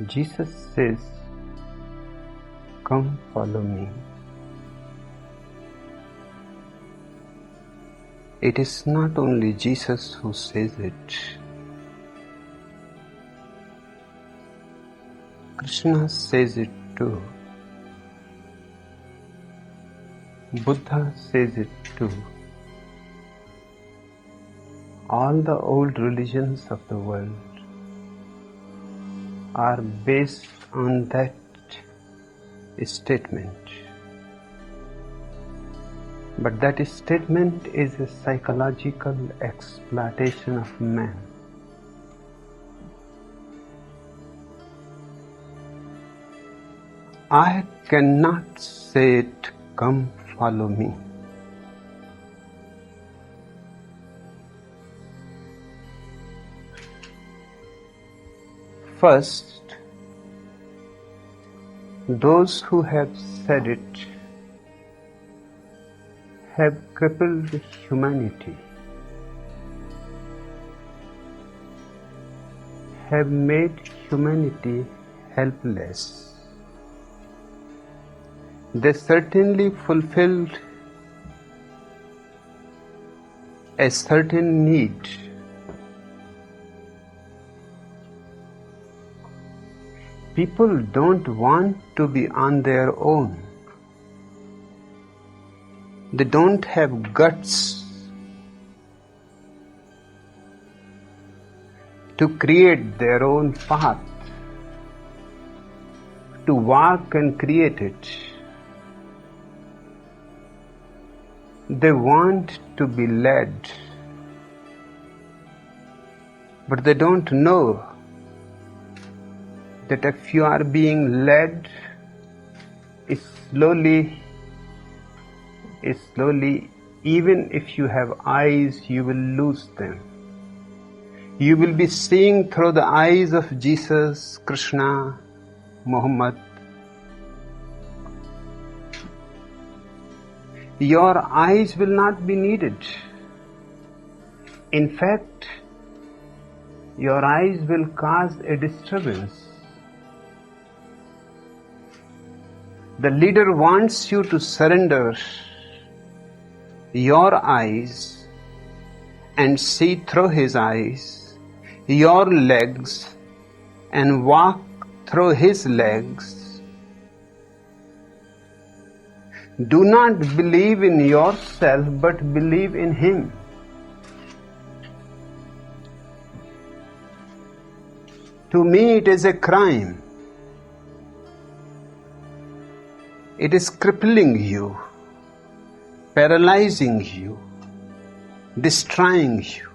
Jesus says, "Come follow me." It is not only Jesus who says it. Krishna says it too. Buddha says it too. All the old religions of the world are based on that statement. But that statement is a psychological exploitation of man. I cannot say it, "Come follow me." First, those who have said it have crippled humanity, have made humanity helpless. They certainly fulfilled a certain need. People don't want to be on their own. They don't have guts to create their own path, to walk and create it. They want to be led, but they don't know that if you are being led, slowly, even if you have eyes, you will lose them. You will be seeing through the eyes of Jesus, Krishna, Muhammad. Your eyes will not be needed. In fact, your eyes will cause a disturbance. The leader wants you to surrender your eyes and see through his eyes, your legs, and walk through his legs. Do not believe in yourself, but believe in him. To me, it is a crime. It is crippling you, paralyzing you, destroying you.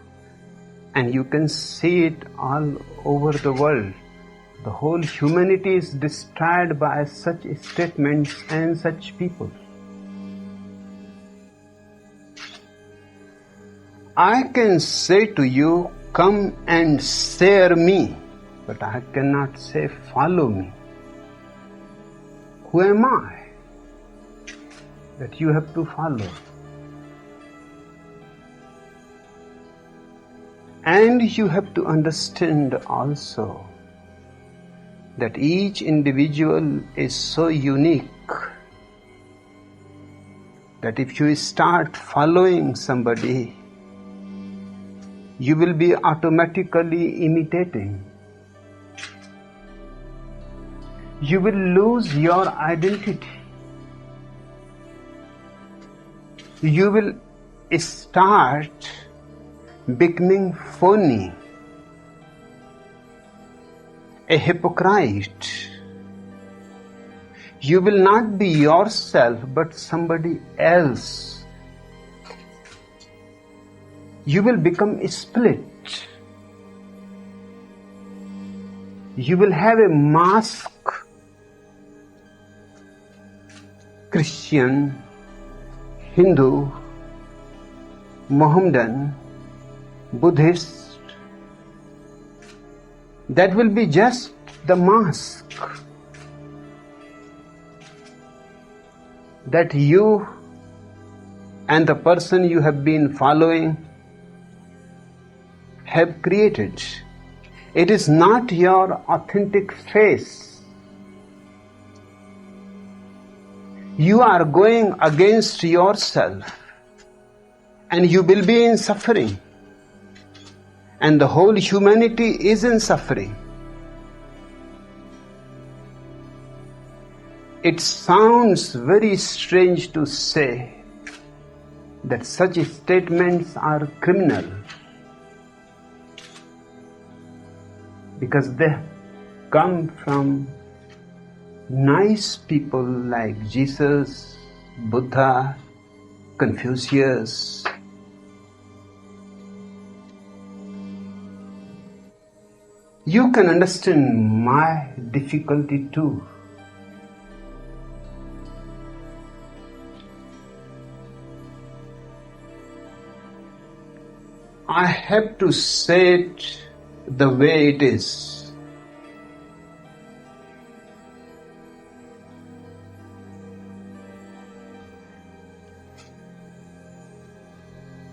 And you can see it all over the world. The whole humanity is destroyed by such statements and such people. I can say to you, "Come and share me," but I cannot say, "Follow me." Who am I that you have to follow? And you have to understand also that each individual is so unique that if you start following somebody, you will be automatically imitating. You will lose your identity. You will start becoming phony, a hypocrite. You will not be yourself but somebody else. You will become split. You will have a mask. Christian, Hindu, Mohammedan, Buddhist. That will be just the mask that you and the person you have been following have created. It is not your authentic face. You are going against yourself and you will be in suffering. And the whole humanity is in suffering. It sounds very strange to say that such statements are criminal because they come from nice people like Jesus, Buddha, Confucius. You can understand my difficulty too. I have to say it the way it is.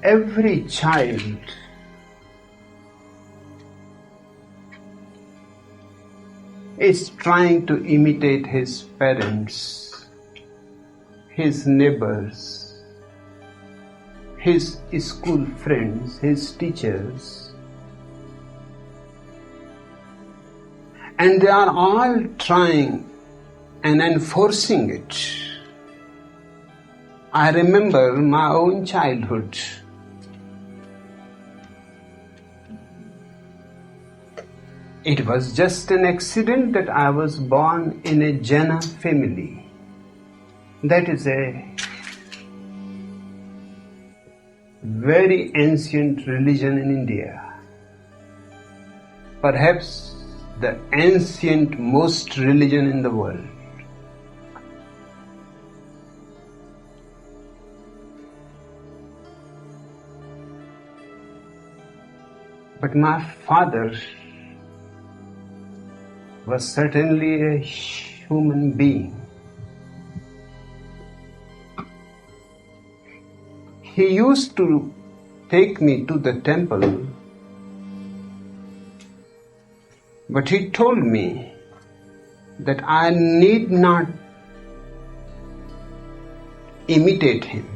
Every child is trying to imitate his parents, his neighbors, his school friends, his teachers, and they are all trying and enforcing it. I remember my own childhood. It was just an accident that I was born in a Jaina family. That is a very ancient religion in India. Perhaps the ancient most religion in the world. But my father was certainly a human being. He used to take me to the temple, but he told me that I need not imitate him.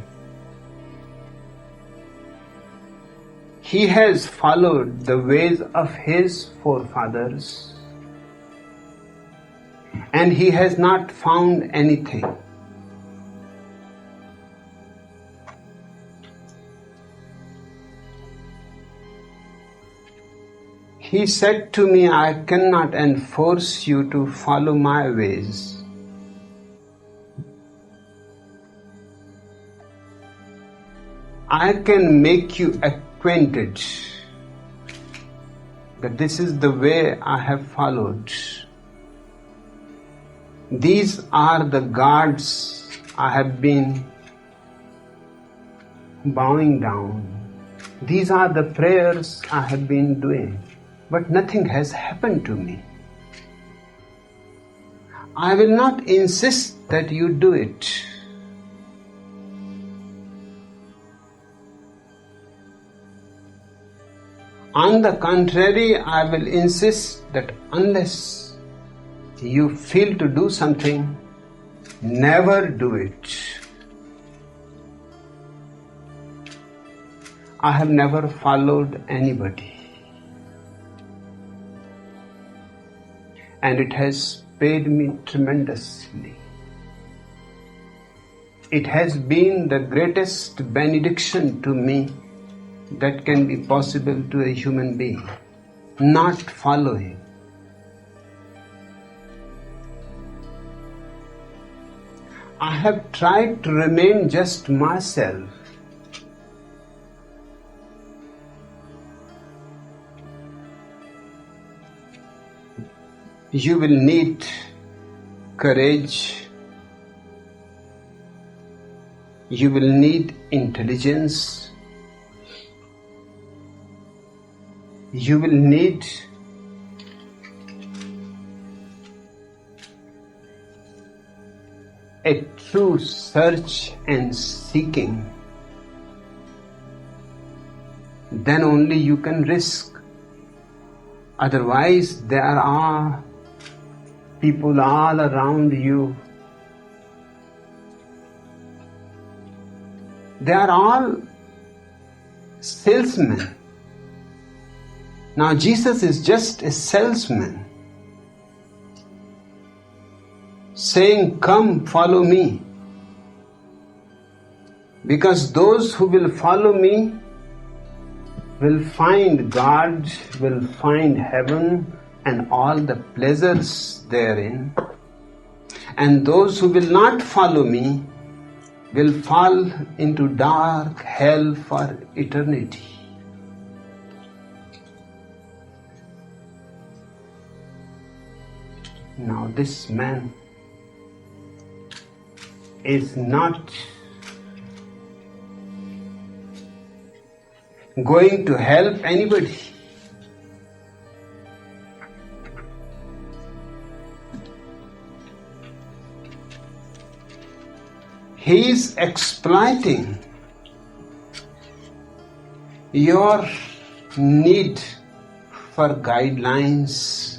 He has followed the ways of his forefathers and he has not found anything. He said to me, I cannot enforce you to follow my ways. I can make you acquainted that this is the way I have followed. These are the gods I have been bowing down. These are the prayers I have been doing. But nothing has happened to me. I will not insist that you do it. On the contrary, I will insist that unless you feel to do something, never do it. I have never followed anybody. And it has paid me tremendously. It has been the greatest benediction to me that can be possible to a human being, not following. I have tried to remain just myself. You will need courage. You will need intelligence. You will need a true search and seeking. Then only you can risk. Otherwise, there are people all around you. They are all salesmen. Now Jesus is just a salesman saying, "Come, follow me." Because those who will follow me will find God, will find heaven and all the pleasures therein. And those who will not follow me will fall into dark hell for eternity. Now this man is not going to help anybody. He is exploiting your need for guidelines,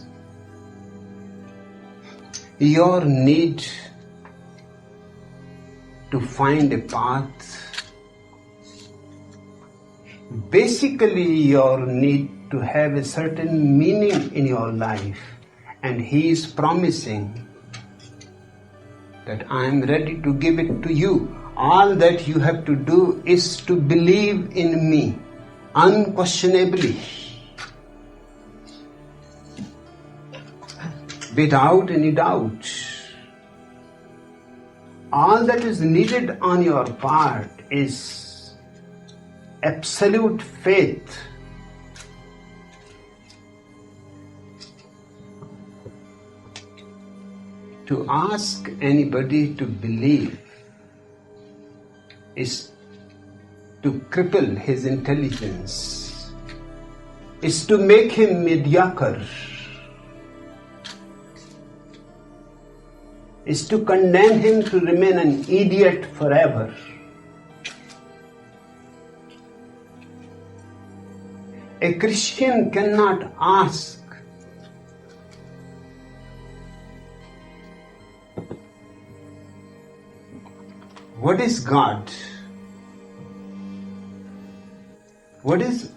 your need to find a path, basically your need to have a certain meaning in your life. And he is promising that I am ready to give it to you. All that you have to do is to believe in me unquestionably, without any doubt. All that is needed on your part is absolute faith. To ask anybody to believe is to cripple his intelligence, is to make him mediocre, is to condemn him to remain an idiot forever. A Christian cannot ask what is God? What is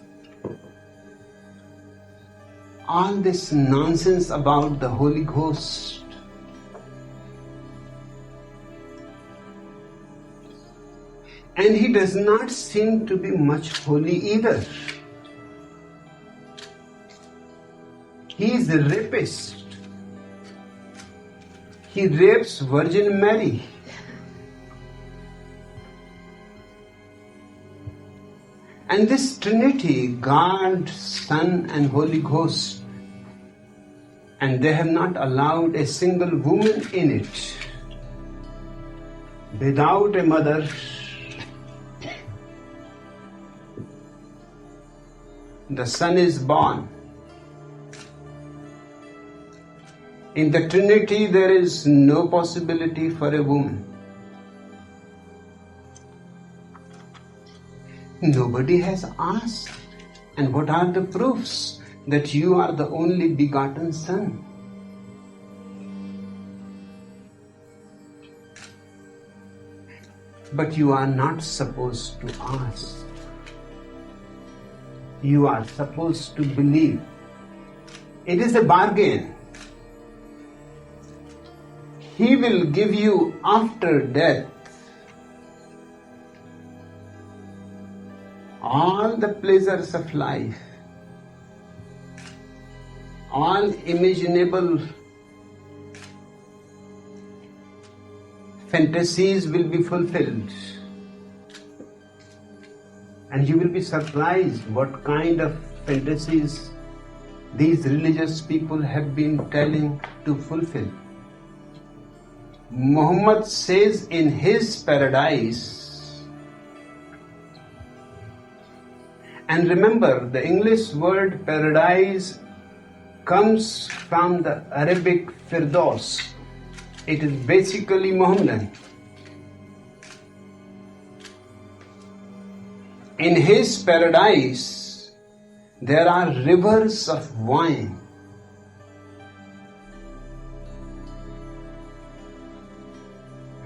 all this nonsense about the Holy Ghost? And he does not seem to be much holy either. He is a rapist. He rapes Virgin Mary. And this Trinity, God, Son and Holy Ghost, and they have not allowed a single woman in it. Without a mother, the Son is born. In the Trinity, there is no possibility for a woman. Nobody has asked. And what are the proofs that you are the only begotten Son? But you are not supposed to ask. You are supposed to believe. It is a bargain. He will give you after death all the pleasures of life, all imaginable fantasies will be fulfilled. And you will be surprised what kind of fantasies these religious people have been telling to fulfill. Muhammad says in his paradise, and remember, the English word paradise comes from the Arabic firdaus. It is basically Muhammadan. In his paradise, There are rivers of wine.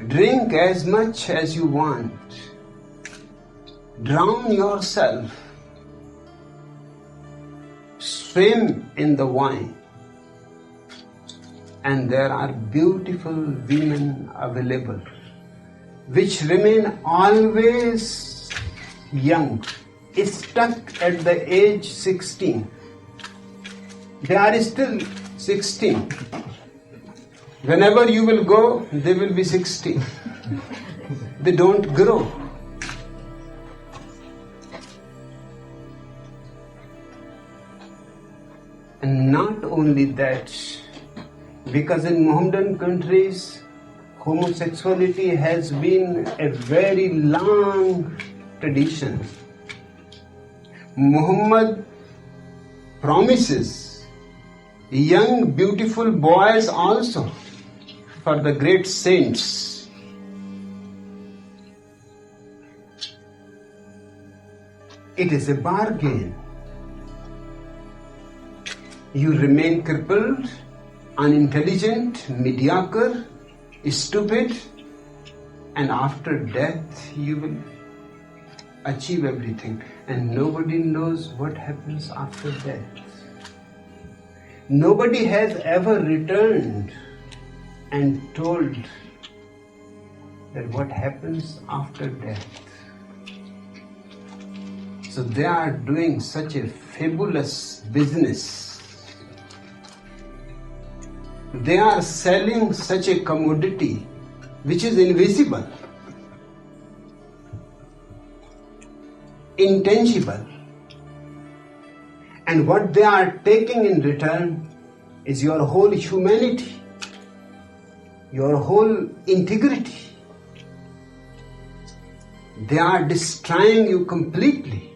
Drink as much as you want. Drown yourself. Swim in the wine. And there are beautiful women available, which remain always young, stuck at the age 16. They are still 16. Whenever you will go, they will be 16. They don't grow. And not only that, because in Mohammedan countries, homosexuality has been a very long tradition. Muhammad promises young, beautiful boys also for the great saints. It is a bargain. You remain crippled, unintelligent, mediocre, stupid, and after death you will achieve everything, and nobody knows what happens after death. Nobody has ever returned and told that what happens after death. So they are doing such a fabulous business. They are selling such a commodity which is invisible, intangible. And what they are taking in return is your whole humanity, your whole integrity. They are destroying you completely.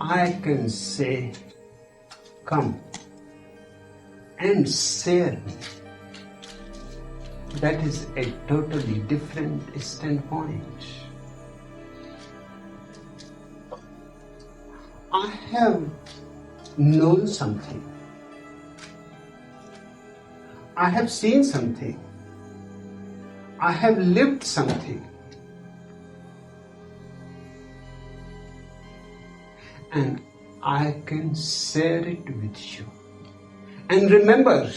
I can say, come and share me. That is a totally different standpoint. I have known something. I have seen something. I have lived something. And I can share it with you. And remember,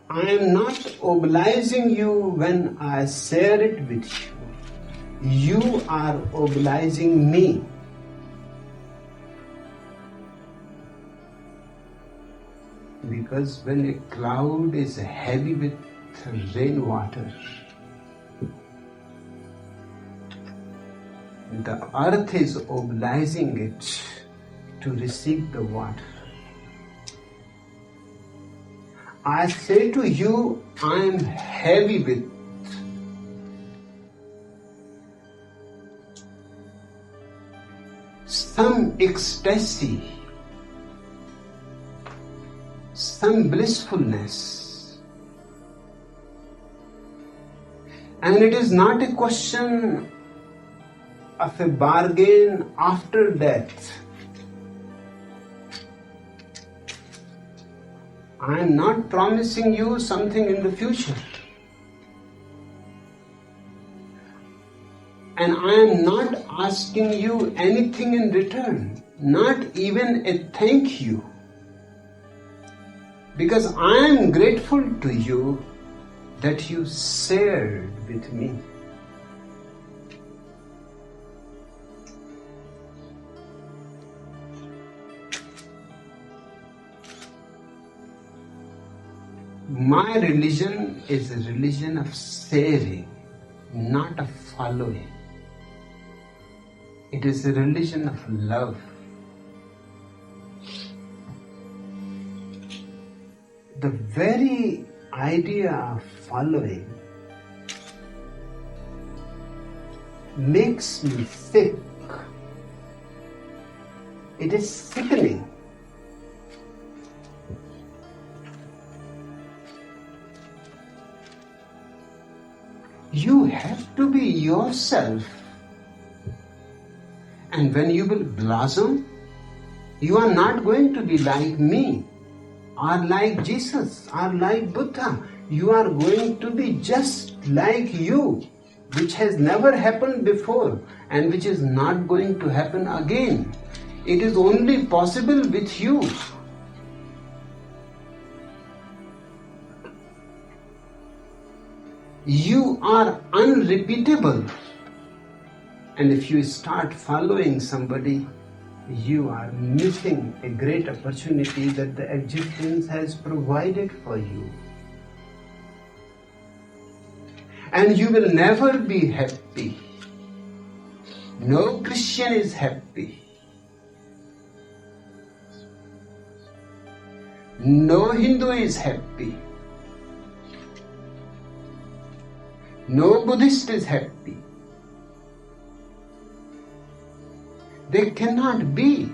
I am not obliging you when I share it with you. You are obliging me. Because when a cloud is heavy with rainwater, the earth is obliging it to receive the water. I say to you, I am heavy with some ecstasy, some blissfulness. And it is not a question of a bargain after death. I am not promising you something in the future. And I am not asking you anything in return, not even a thank you. Because I am grateful to you that you shared with me. My religion is a religion of sharing, not of following. It is a religion of love. The very idea of following makes me sick. It is sickening. You have to be yourself And when you will blossom, you are not going to be like me, or like Jesus, or like Buddha. You are going to be just like you, which has never happened before and which is not going to happen again. It is only possible with you. You are unrepeatable. And if you start following somebody, you are missing a great opportunity that the existence has provided for you. And you will never be happy. No Christian is happy. No Hindu is happy. No Buddhist is happy. They cannot be.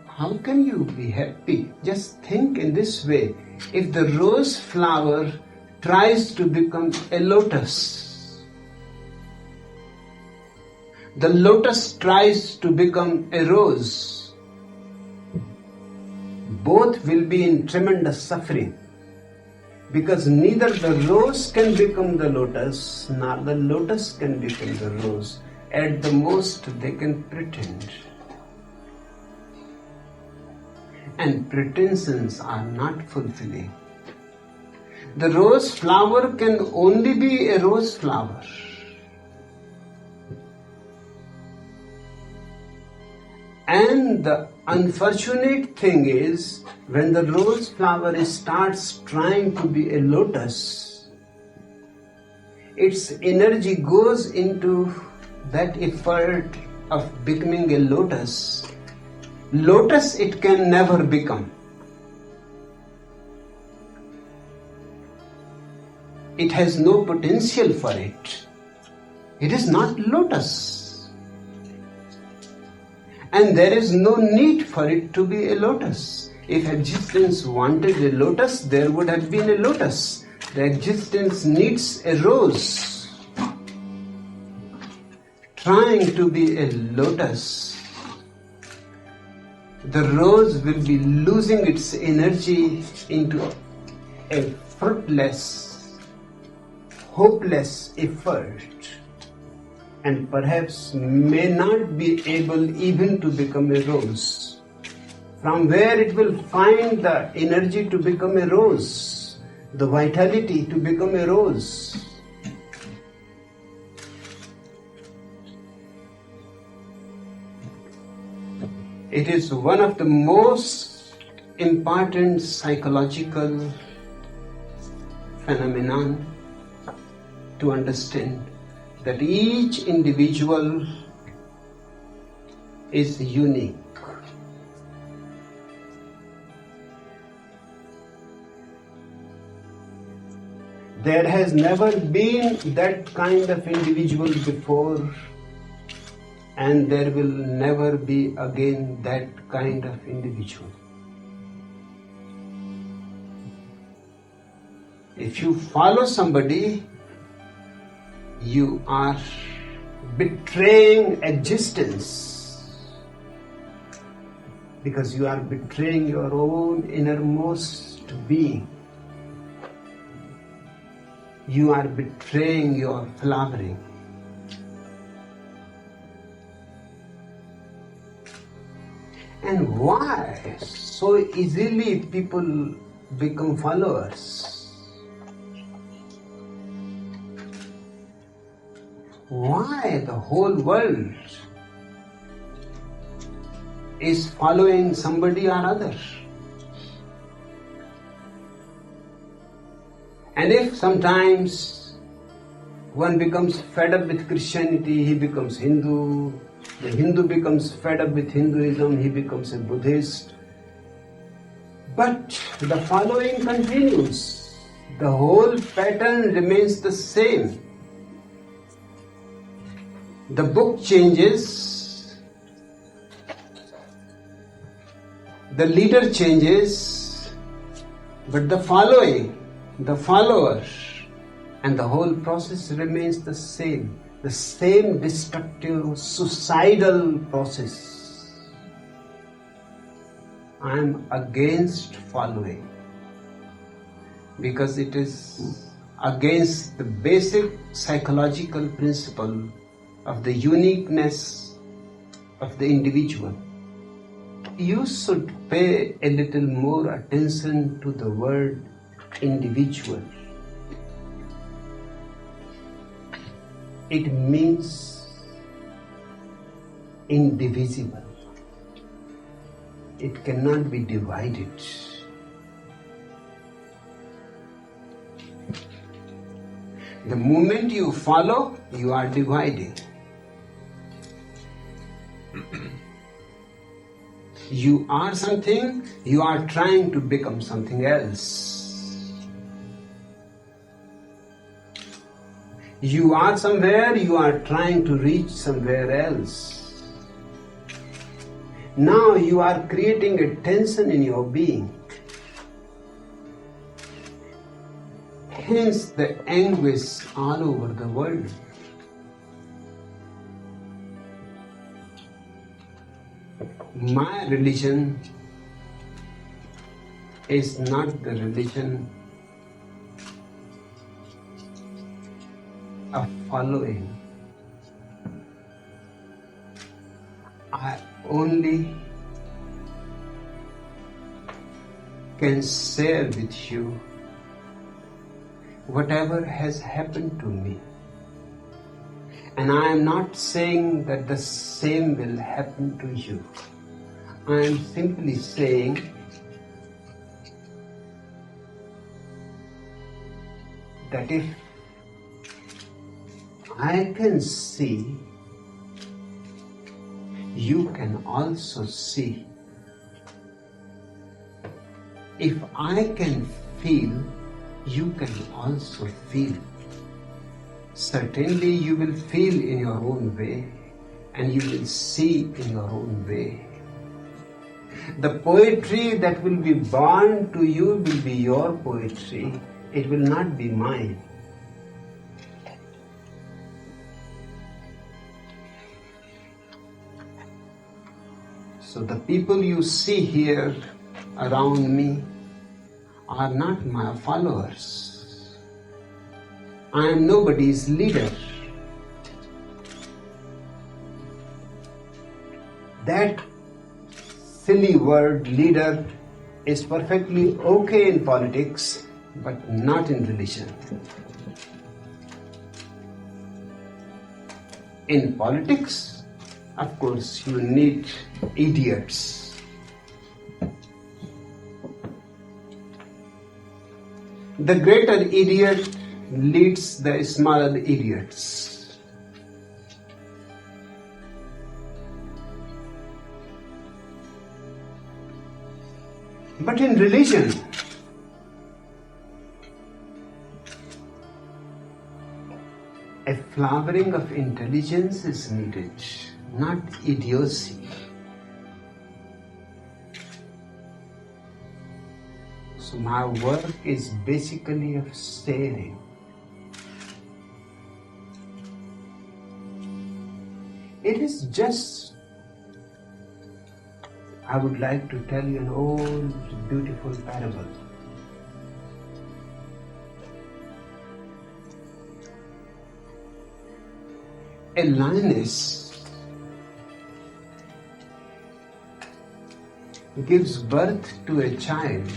How can you be happy? Just think in this way. If the rose flower tries to become a lotus, the lotus tries to become a rose, both will be in tremendous suffering, because neither the rose can become the lotus, nor the lotus can become the rose. At the most, they can pretend. And pretensions are not fulfilling. The rose flower can only be a rose flower. And the unfortunate thing is, when the rose flower starts trying to be a lotus, its energy goes into that effort of becoming a lotus. Lotus it can never become. It has no potential for it. It is not lotus. And there is no need for it to be a lotus. If existence wanted a lotus, there would have been a lotus. The existence needs a rose. Trying to be a lotus, the rose will be losing its energy into a fruitless, hopeless effort, and perhaps may not be able even to become a rose. From where it will find the energy to become a rose, the vitality to become a rose? It is one of the most important psychological phenomenon to understand that each individual is unique. There has never been that kind of individual before, and there will never be again that kind of individual. If you follow somebody, you are betraying existence, because you are betraying your own innermost being. You are betraying your flowering. And why so easily people become followers? Why the whole world is following somebody or other? And if sometimes one becomes fed up with Christianity, he becomes Hindu. The Hindu becomes fed up with Hinduism, he becomes a Buddhist. But the following continues. The whole pattern remains the same. The book changes, the leader changes, but the following, the follower, and the whole process remains the same. the same destructive, suicidal process. I am against following, because it is against the basic psychological principle of the uniqueness of the individual. You should pay a little more attention to the word individual. It means indivisible. It cannot be divided. The moment you follow, you are dividing. You are something, you are trying to become something else. You are somewhere, you are trying to reach somewhere else. Now you are creating a tension in your being. Hence the anguish all over the world. My religion is not the religion of following. I only can share with you whatever has happened to me. And I am not saying that the same will happen to you. I am simply saying that if I can see, you can also see. If I can feel, you can also feel. Certainly you will feel in your own way, and you will see in your own way. The poetry that will be born to you will be your poetry. It will not be mine. So the people you see here around me are not my followers. I am nobody's leader. That silly word leader is perfectly okay in politics, but not in religion. In politics, of course, you need idiots. The greater idiot leads the smaller idiots. But in religion, a flowering of intelligence is needed, not idiocy. So my work is basically of sharing. It is just, I would like to tell you an old beautiful parable. A lioness gives birth to a child.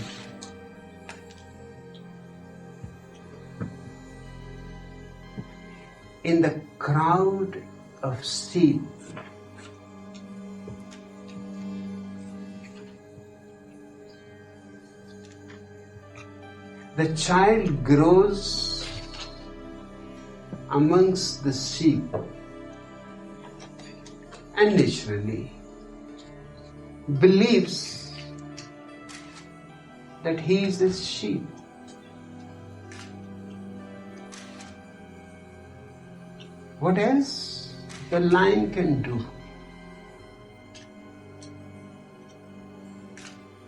In the crowd of sheep, the child grows amongst the sheep and naturally believes that he is a sheep. What else the lion can do?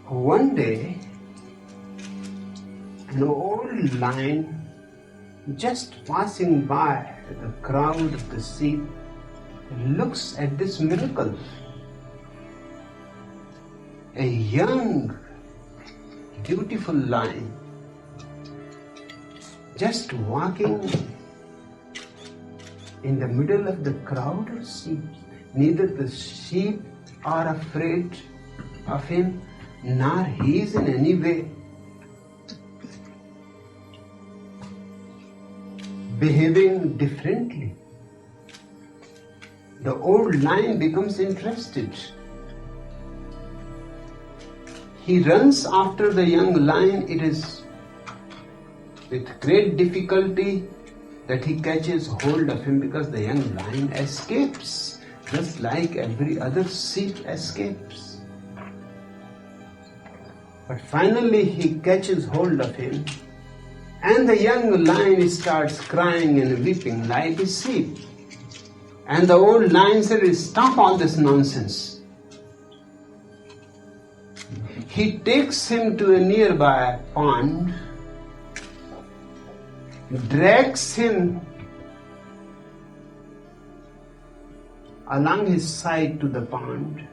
One day, an old lion just passing by the crowd of the sheep, looks at this miracle. A young, beautiful lion just walking in the middle of the crowd of sheep. Neither the sheep are afraid of him, nor he is in any way behaving differently. The old lion becomes interested. He runs after the young lion. It is with great difficulty that he catches hold of him, because the young lion escapes, just like every other sheep escapes. But finally he catches hold of him, and the young lion starts crying and weeping like a sheep. And the old lion said, "Stop all this nonsense." He takes him to a nearby pond, drags him along his side to the pond,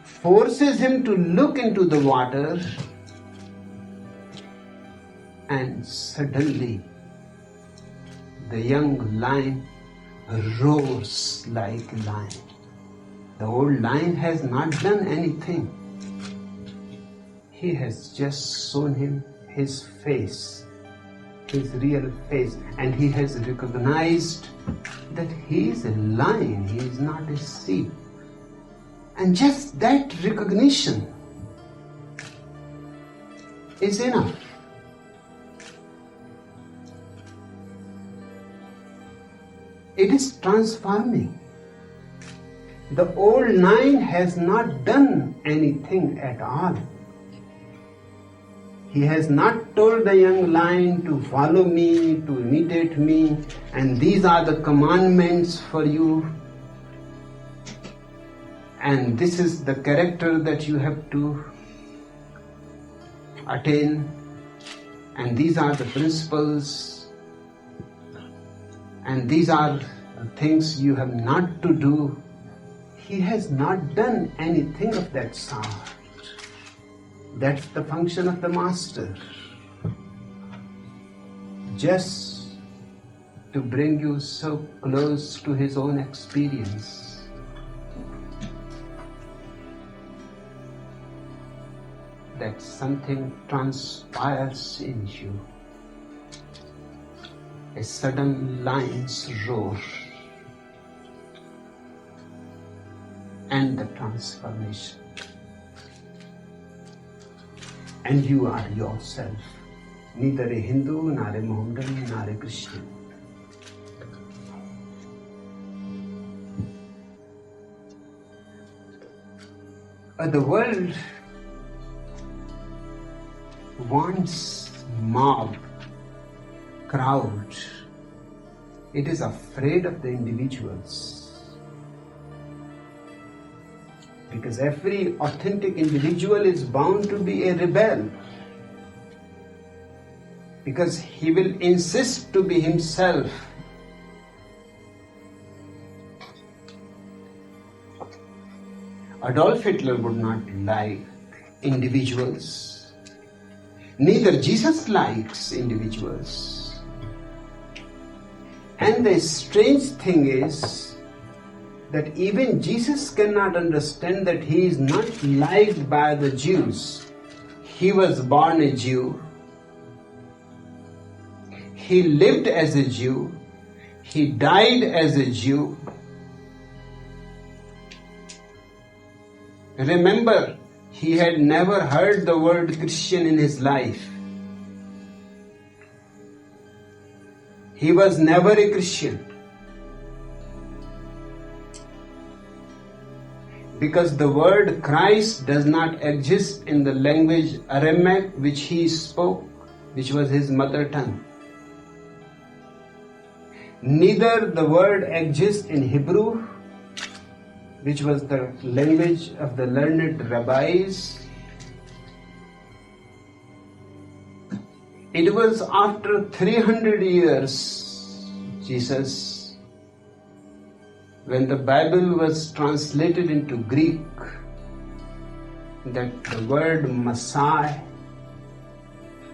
forces him to look into the water, and suddenly the young lion roars like a lion. The old lion has not done anything. He has just shown him his face, his real face, and he has recognized that he is a lion, he is not a sheep. And just that recognition is enough. It is transforming. The old lion has not done anything at all. He has not told the young lion to follow me, to imitate me, and these are the commandments for you, and this is the character that you have to attain, and these are the principles, and these are the things you have not to do. He has not done anything of that sort. That's the function of the master. Just to bring you so close to his own experience. That something transpires in you. A sudden lion's roar. And the transformation. And you are yourself, neither a Hindu, nor a Mohammedan, nor a Christian. The world wants mob, crowd. It is afraid of the individuals. Because every authentic individual is bound to be a rebel. Because he will insist to be himself. Adolf Hitler would not like individuals. Neither Jesus likes individuals. And the strange thing is that even Jesus cannot understand that he is not liked by the Jews. He was born a Jew. He lived as a Jew. He died as a Jew. Remember, he had never heard the word Christian in his life. He was never a Christian. Because the word Christ does not exist in the language Aramaic which he spoke, which was his mother tongue. Neither the word exists in Hebrew, which was the language of the learned rabbis. It was after 300 years, Jesus, when the Bible was translated into Greek, that the word Messiah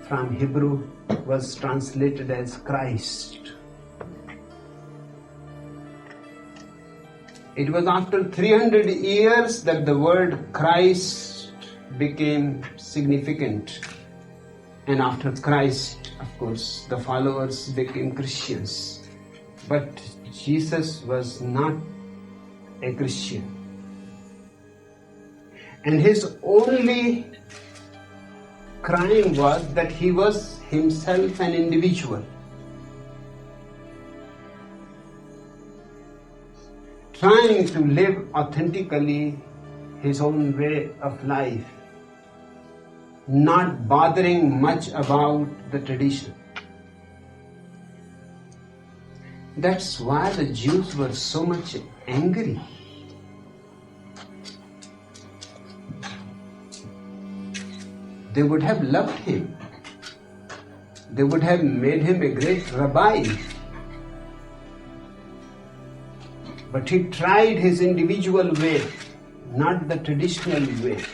from Hebrew was translated as Christ. It was after 300 years that the word Christ became significant. And after Christ, of course, the followers became Christians. But Jesus was not a Christian. And his only crime was that he was himself an individual, trying to live authentically his own way of life, not bothering much about the tradition. That's why the Jews were so much angry. They would have loved him. They would have made him a great rabbi. But he tried his individual way, not the traditional way.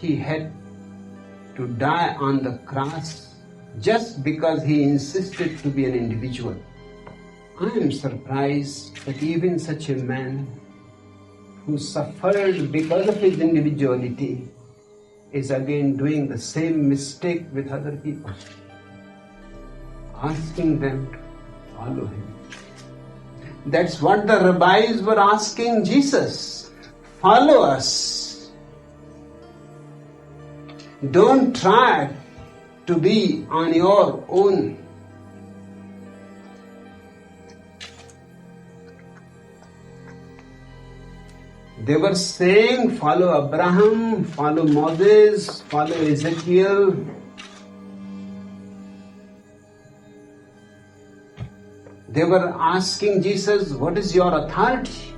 He had to die on the cross just because he insisted to be an individual. I am surprised that even such a man who suffered because of his individuality is again doing the same mistake with other people, asking them to follow him. That's what the rabbis were asking Jesus. Follow us. Don't try to be on your own. They were saying, follow Abraham, follow Moses, follow Ezekiel. They were asking Jesus, what is your authority?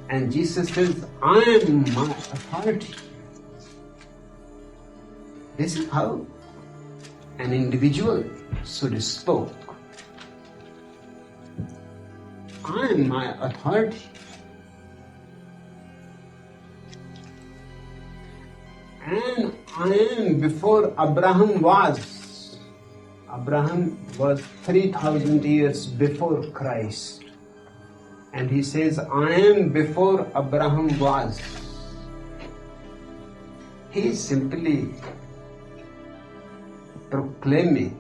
And Jesus says, I am my authority. This is how an individual should speak. I am my authority. And I am before Abraham was. Abraham was 3,000 years before Christ. And he says, I am before Abraham was. He is simply proclaiming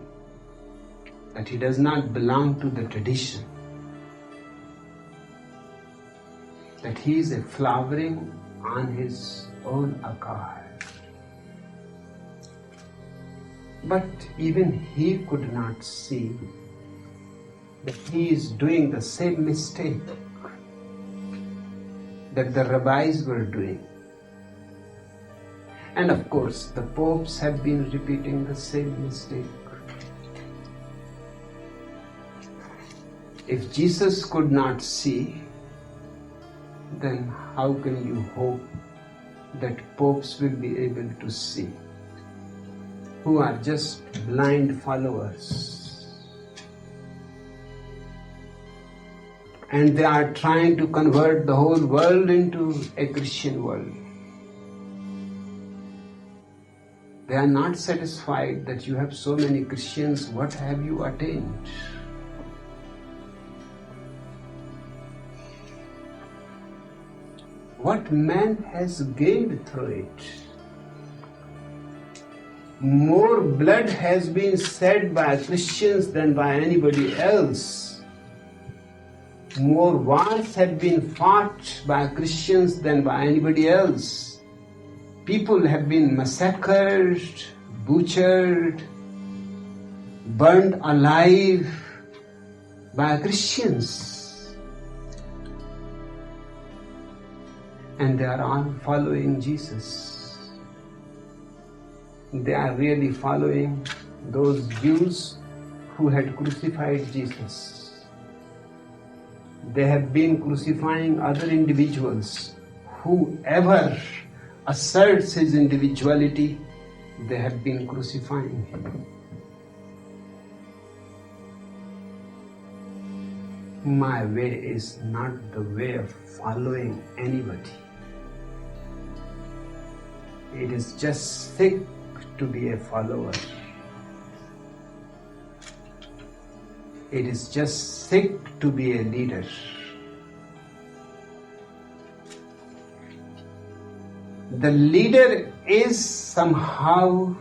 that he does not belong to the tradition. That he is a flowering on his own accord. But even he could not see that he is doing the same mistake that the rabbis were doing. And of course, the popes have been repeating the same mistake. If Jesus could not see, then how can you hope that popes will be able to see? Who are just blind followers. And they are trying to convert the whole world into a Christian world. They are not satisfied that you have so many Christians. What have you attained? What man has gained through it? More blood has been shed by Christians than by anybody else. More wars have been fought by Christians than by anybody else. People have been massacred, butchered, burned alive by Christians. And they are all following Jesus. They are really following those Jews who had crucified Jesus. They have been crucifying other individuals whoever asserts his individuality, they have been crucifying him. My way is not the way of following anybody. It is just thick to be a follower. It is just thick to be a leader. The leader is somehow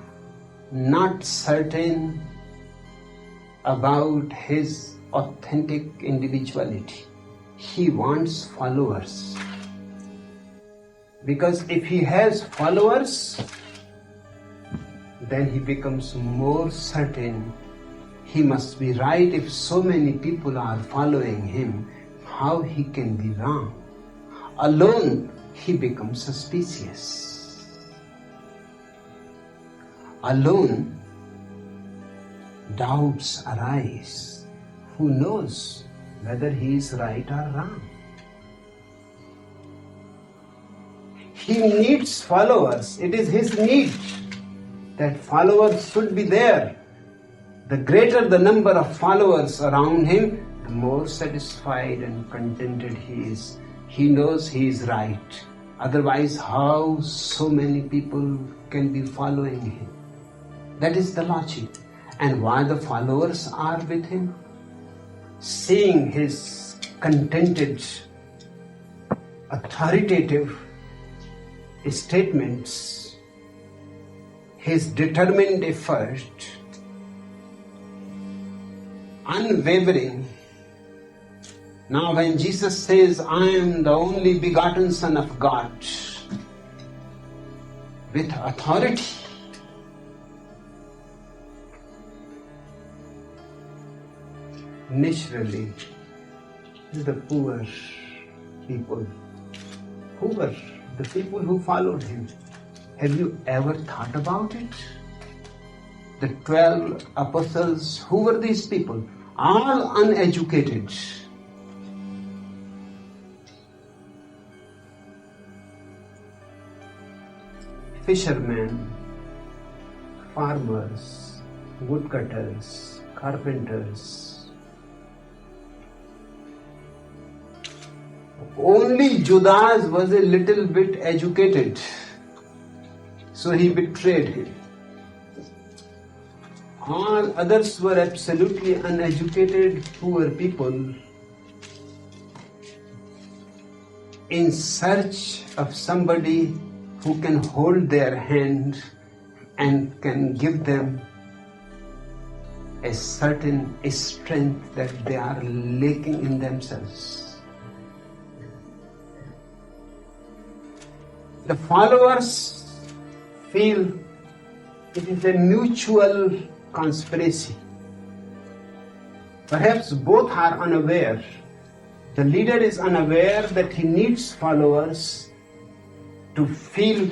not certain about his authentic individuality. He wants followers. Because if he has followers, then he becomes more certain he must be right. If so many people are following him, how he can be wrong? Alone, he becomes suspicious. Alone, doubts arise. Who knows whether he is right or wrong? He needs followers. It is his need that followers should be there. The greater the number of followers around him, the more satisfied and contented he is. He knows he is right. Otherwise, how so many people can be following him? That is the logic. And why the followers are with him? Seeing his contented, authoritative statements, his determined effort, unwavering. Now when Jesus says, I am the only begotten Son of God, with authority, naturally, the poor people, who were the people who followed him, have you ever thought about it? The 12 apostles, who were these people? All uneducated. Fishermen, farmers, woodcutters, carpenters. Only Judas was a little bit educated, so he betrayed him. All others were absolutely uneducated, poor people in search of somebody who can hold their hand and can give them a certain strength that they are lacking in themselves. The followers feel it is a mutual conspiracy. Perhaps both are unaware. The leader is unaware that he needs followers to feel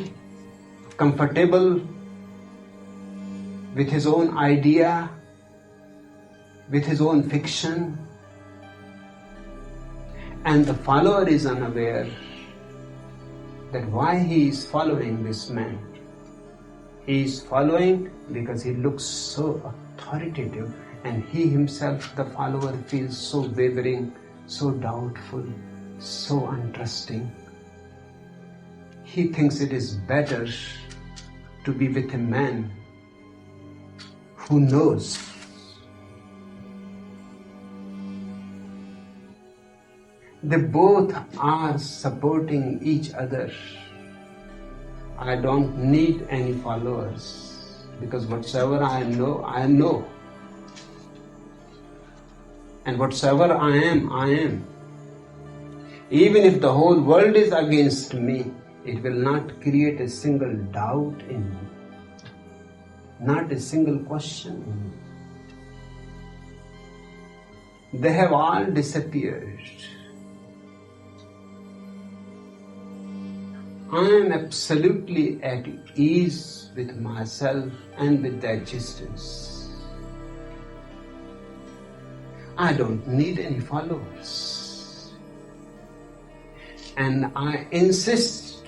comfortable with his own idea, with his own fiction. And the follower is unaware that why he is following this man. He is following because he looks so authoritative, and he himself, the follower, feels so wavering, so doubtful, so untrusting. He thinks it is better to be with a man who knows. They both are supporting each other. I don't need any followers, because whatsoever I know, I know. And whatsoever I am. Even if the whole world is against me, it will not create a single doubt in me, not a single question in me. They have all disappeared. I am absolutely at ease with myself and with the existence. I don't need any followers. And I insist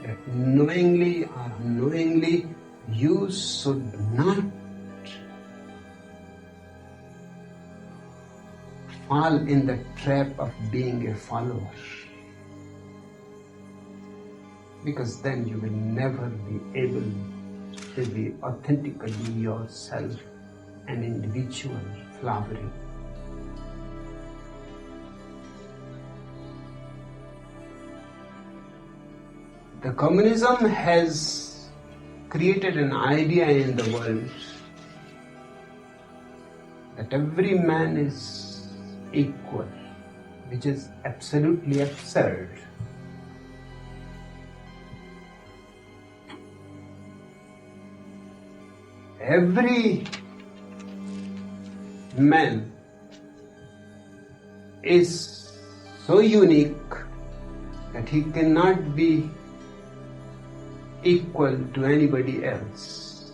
that knowingly or unknowingly you should not fall in the trap of being a follower, because then you will never be able to be authentically yourself, an individual flowering. The communism has created an idea in the world that every man is equal, which is absolutely absurd. Every man is so unique that he cannot be equal to anybody else.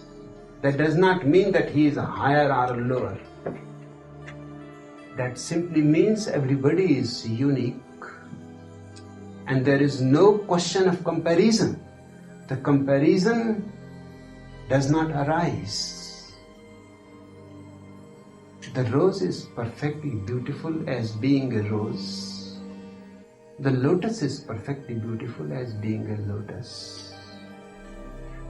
That does not mean that he is a higher or a lower. That simply means everybody is unique and there is no question of comparison. The comparison does not arise. The rose is perfectly beautiful as being a rose. The lotus is perfectly beautiful as being a lotus.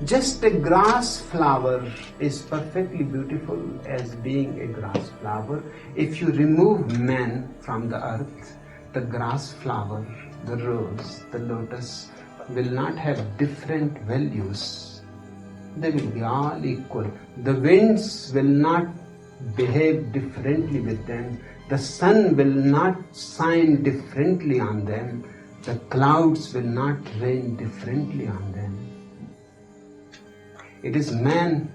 Just a grass flower is perfectly beautiful as being a grass flower. If you remove man from the earth, the grass flower, the rose, the lotus will not have different values. They will be all equal. The winds will not behave differently with them. The sun will not shine differently on them. The clouds will not rain differently on them. It is man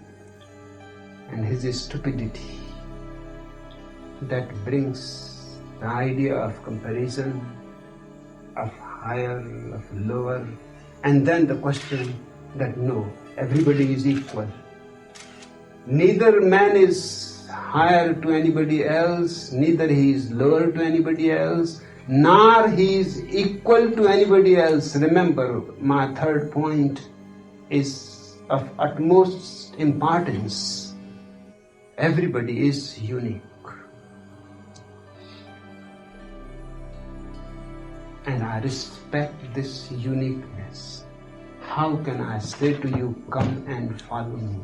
and his stupidity that brings the idea of comparison, of higher, of lower, and then the question that no, everybody is equal. Neither man is higher to anybody else, neither he is lower to anybody else, nor he is equal to anybody else. Remember, my third point is of utmost importance. Everybody is unique. And I respect this uniqueness. How can I say to you, come and follow me?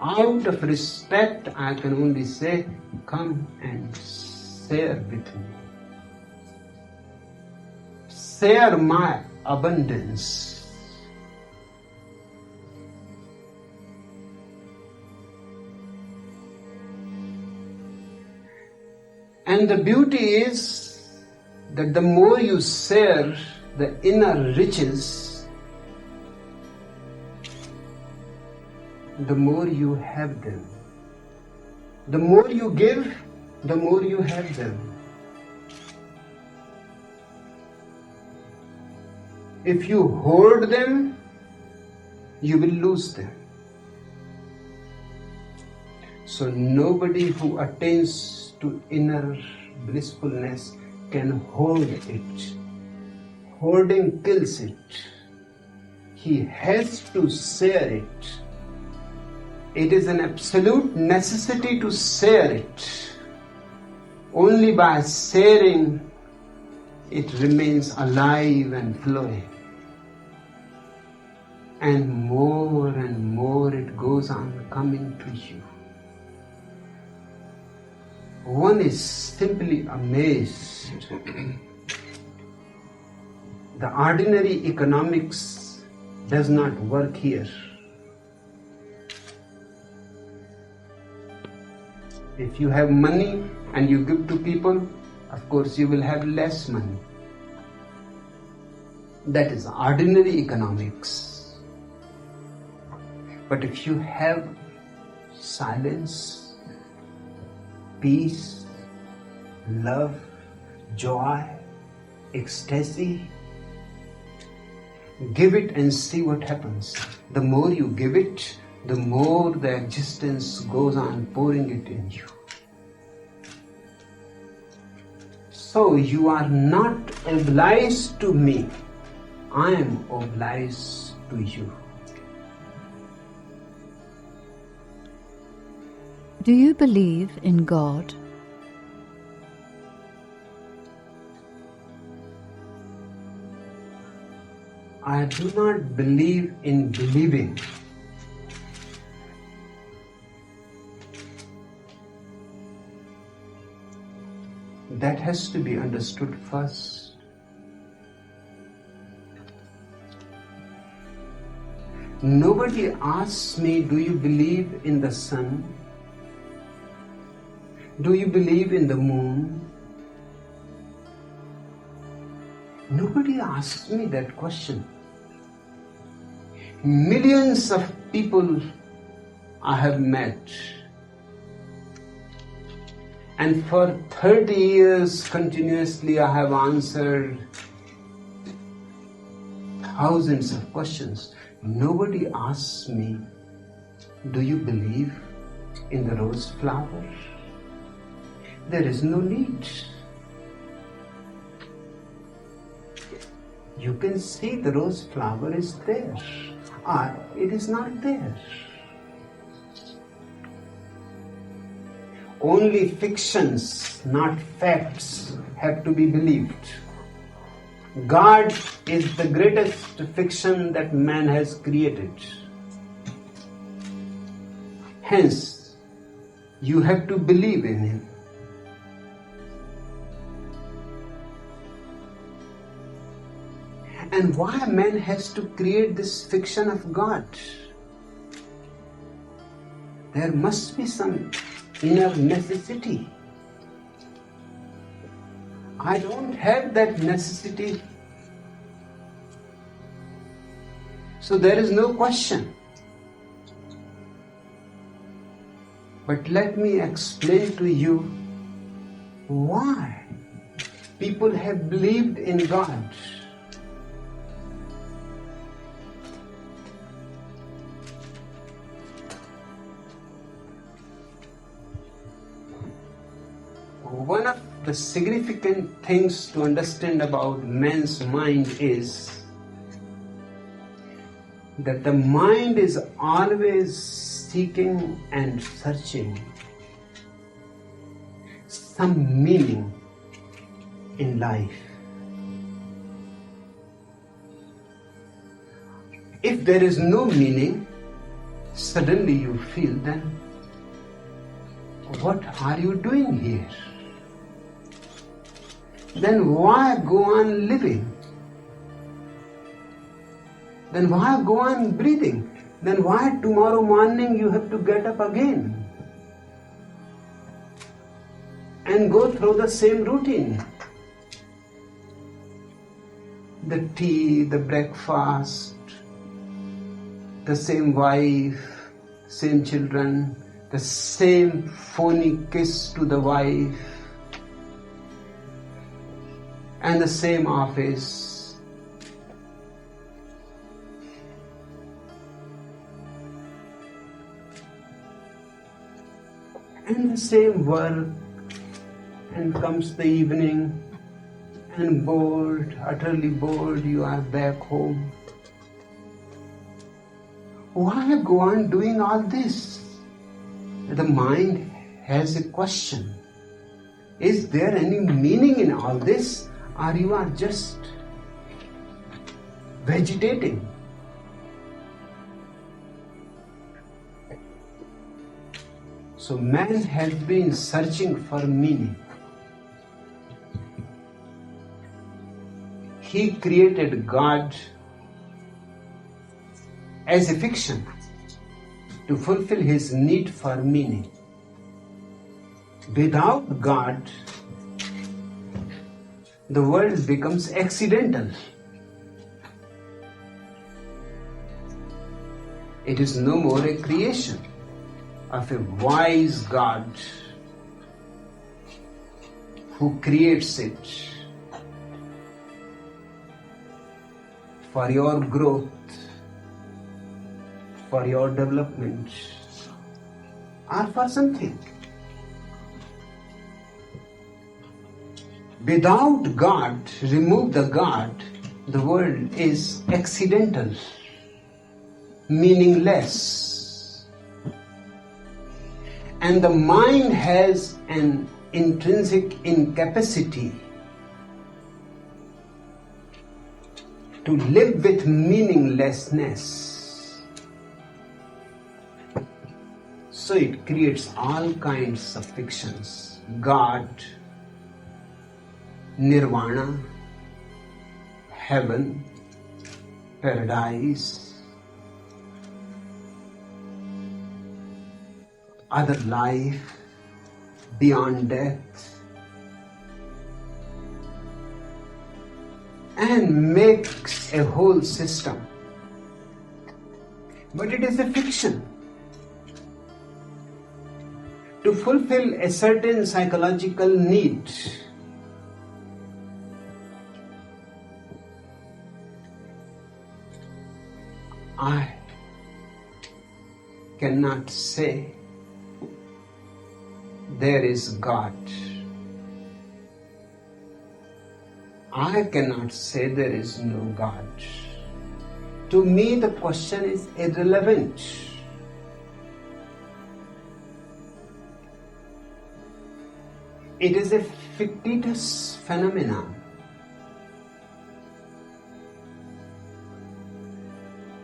Out of respect, I can only say, come and share with me. Share my abundance. And the beauty is that the more you share the inner riches, the more you have them. The more you give, the more you have them. If you hoard them, you will lose them. So nobody who attains to inner blissfulness can hoard it. Hoarding kills it. He has to share it. It is an absolute necessity to share it. Only by sharing it remains alive and flowing. And more it goes on coming to you. One is simply amazed. The ordinary economics does not work here. If you have money and you give to people, of course you will have less money. That is ordinary economics. But if you have silence, peace, love, joy, ecstasy, give it and see what happens. The more you give it, the more the existence goes on pouring it in you. So you are not obliged to me. I am obliged to you. Do you believe in God? I do not believe in believing. That has to be understood first. Nobody asks me, do you believe in the sun? Do you believe in the moon? Nobody asks me that question. Millions of people I have met, and for 30 years continuously I have answered thousands of questions. Nobody asks me, do you believe in the rose flower? There is no need. You can see the rose flower is there, or it is not there. Only fictions, not facts, have to be believed. God is the greatest fiction that man has created. Hence, you have to believe in him. And why man has to create this fiction of God? There must be some inner necessity. I don't have that necessity. So there is no question. But let me explain to you why people have believed in God. One of the significant things to understand about man's mind is that the mind is always seeking and searching some meaning in life. If there is no meaning, suddenly you feel, then what are you doing here? Then why go on living? Then why go on breathing? Then why tomorrow morning you have to get up again and go through the same routine? The tea, the breakfast, the same wife, same children, the same phony kiss to the wife, and the same office. And the same work, and comes the evening, and bored, utterly bored, you are back home. Why go on doing all this? The mind has a question. Is there any meaning in all this? Or you are just vegetating? So man has been searching for meaning. He created God as a fiction to fulfill his need for meaning. Without God, the world becomes accidental. It is no more a creation of a wise God who creates it for your growth, for your development, or for something. Without God, remove the God, the world is accidental, meaningless. And the mind has an intrinsic incapacity to live with meaninglessness. So it creates all kinds of fictions. God, nirvana, heaven, paradise, other life, beyond death, and makes a whole system. But it is a fiction. To fulfill a certain psychological need, I cannot say there is God. I cannot say there is no God. To me, the question is irrelevant. It is a fictitious phenomenon.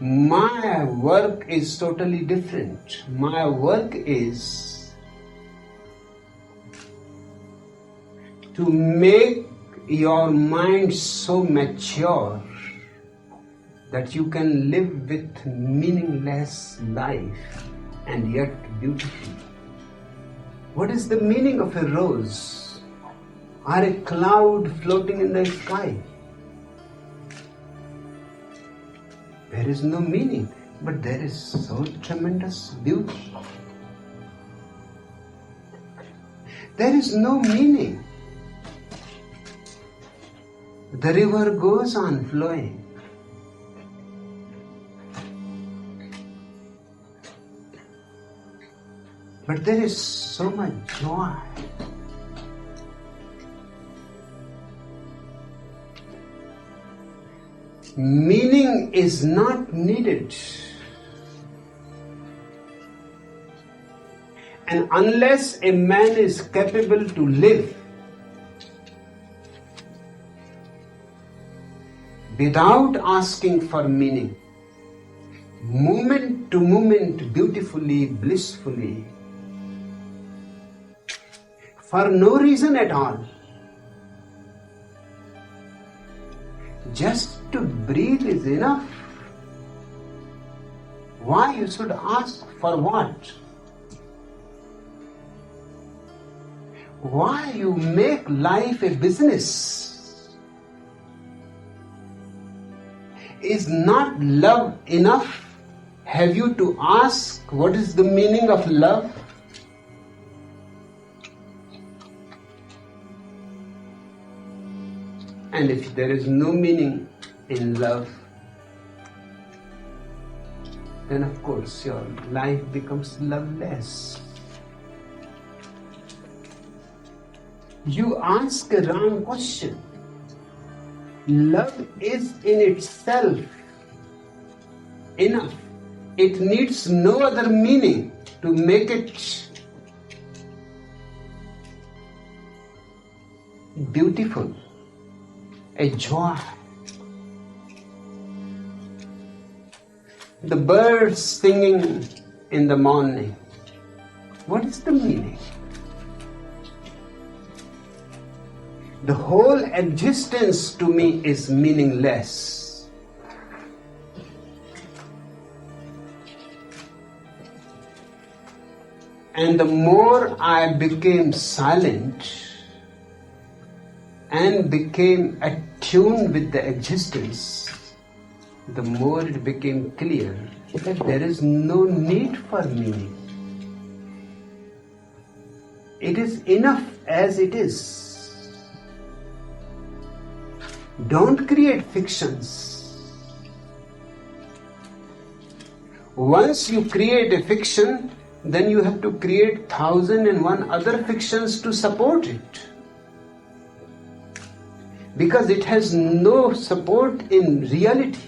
My work is totally different. My work is to make your mind so mature that you can live with meaningless life and yet beautiful. What is the meaning of a rose or a cloud floating in the sky? There is no meaning, but there is so tremendous beauty. There is no meaning. The river goes on flowing. But there is so much joy. Meaning is not needed. And unless a man is capable to live without asking for meaning, moment to moment, beautifully, blissfully, for no reason at all, just to breathe is enough. Why you should ask for what? Why you make life a business? Is not love enough? Have you to ask what is the meaning of love? And if there is no meaning in love, then of course your life becomes loveless. You ask a wrong question. Love is in itself enough. It needs no other meaning to make it beautiful, a joy. The birds singing in the morning. What is the meaning? The whole existence to me is meaningless. And the more I became silent and became attuned with the existence, the more it became clear that there is no need for meaning. It is enough as it is. Don't create fictions. Once you create a fiction, then you have to create 1,001 other fictions to support it. because it has no support in reality.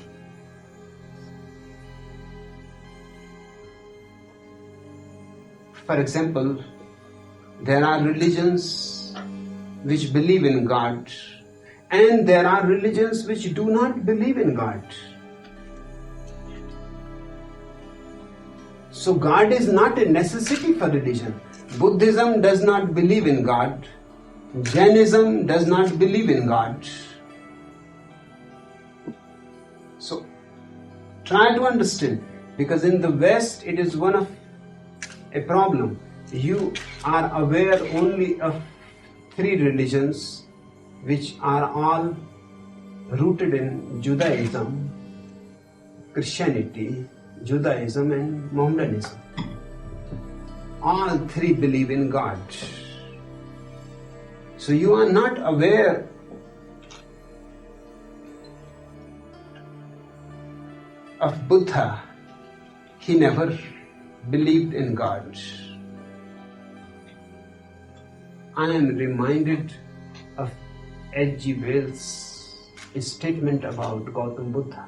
For example, there are religions which believe in God, and there are religions which do not believe in God. So God is not a necessity for religion. Buddhism does not believe in God. Jainism does not believe in God. So try to understand, because in the West it is one of a problem. You are aware only of 3 religions which are all rooted in Judaism, Christianity, Judaism and Mohammedanism. All 3 believe in God. So you are not aware of Buddha. He never believed in God. I am reminded of H.G. Wells' statement about Gautam Buddha.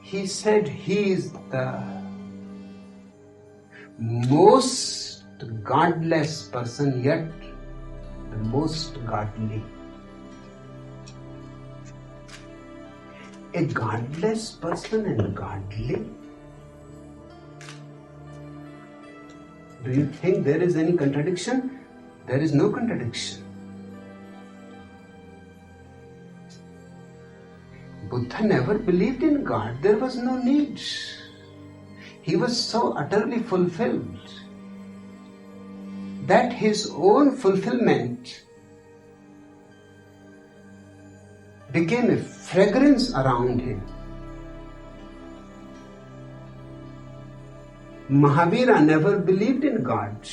He said he is the most godless person, yet the most godly. A godless person and godly? Do you think there is any contradiction? There is no contradiction. Buddha never believed in God. There was no need. He was so utterly fulfilled that his own fulfillment became a fragrance around him. Mahavira never believed in God.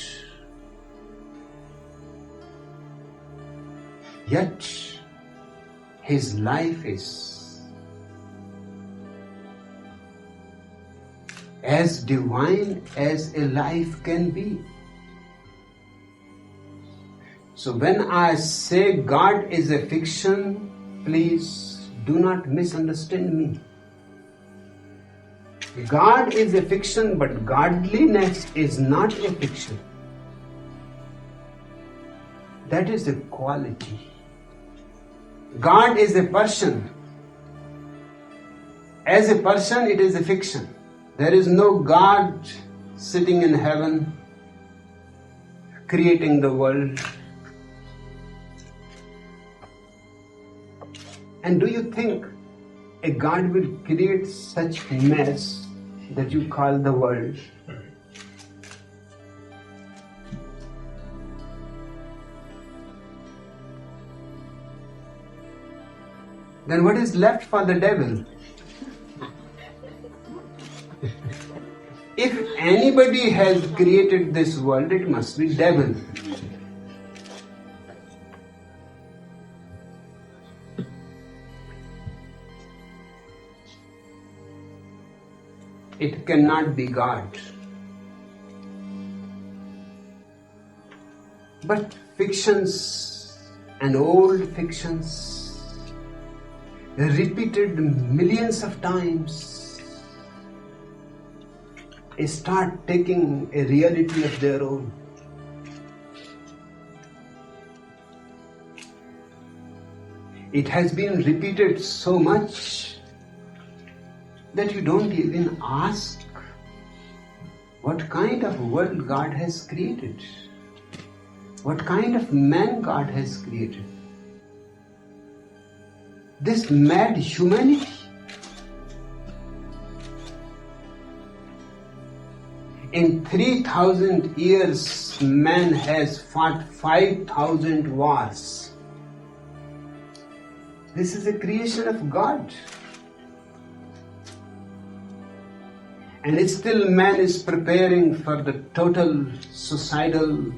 Yet his life is as divine as a life can be. So when I say God is a fiction, please do not misunderstand me. God is a fiction, but godliness is not a fiction. That is a quality. God is a person. As a person, it is a fiction. There is no God sitting in heaven, creating the world. And do you think a God will create such mess that you call the world? Then what is left for the devil? If anybody has created this world, it must be devil. It cannot be God. But fictions and old fictions, repeated millions of times, start taking a reality of their own. It has been repeated so much that you don't even ask what kind of world God has created, what kind of man God has created. This mad humanity. In 3,000 years, man has fought 5,000 wars. This is a creation of God. And still man is preparing for the total societal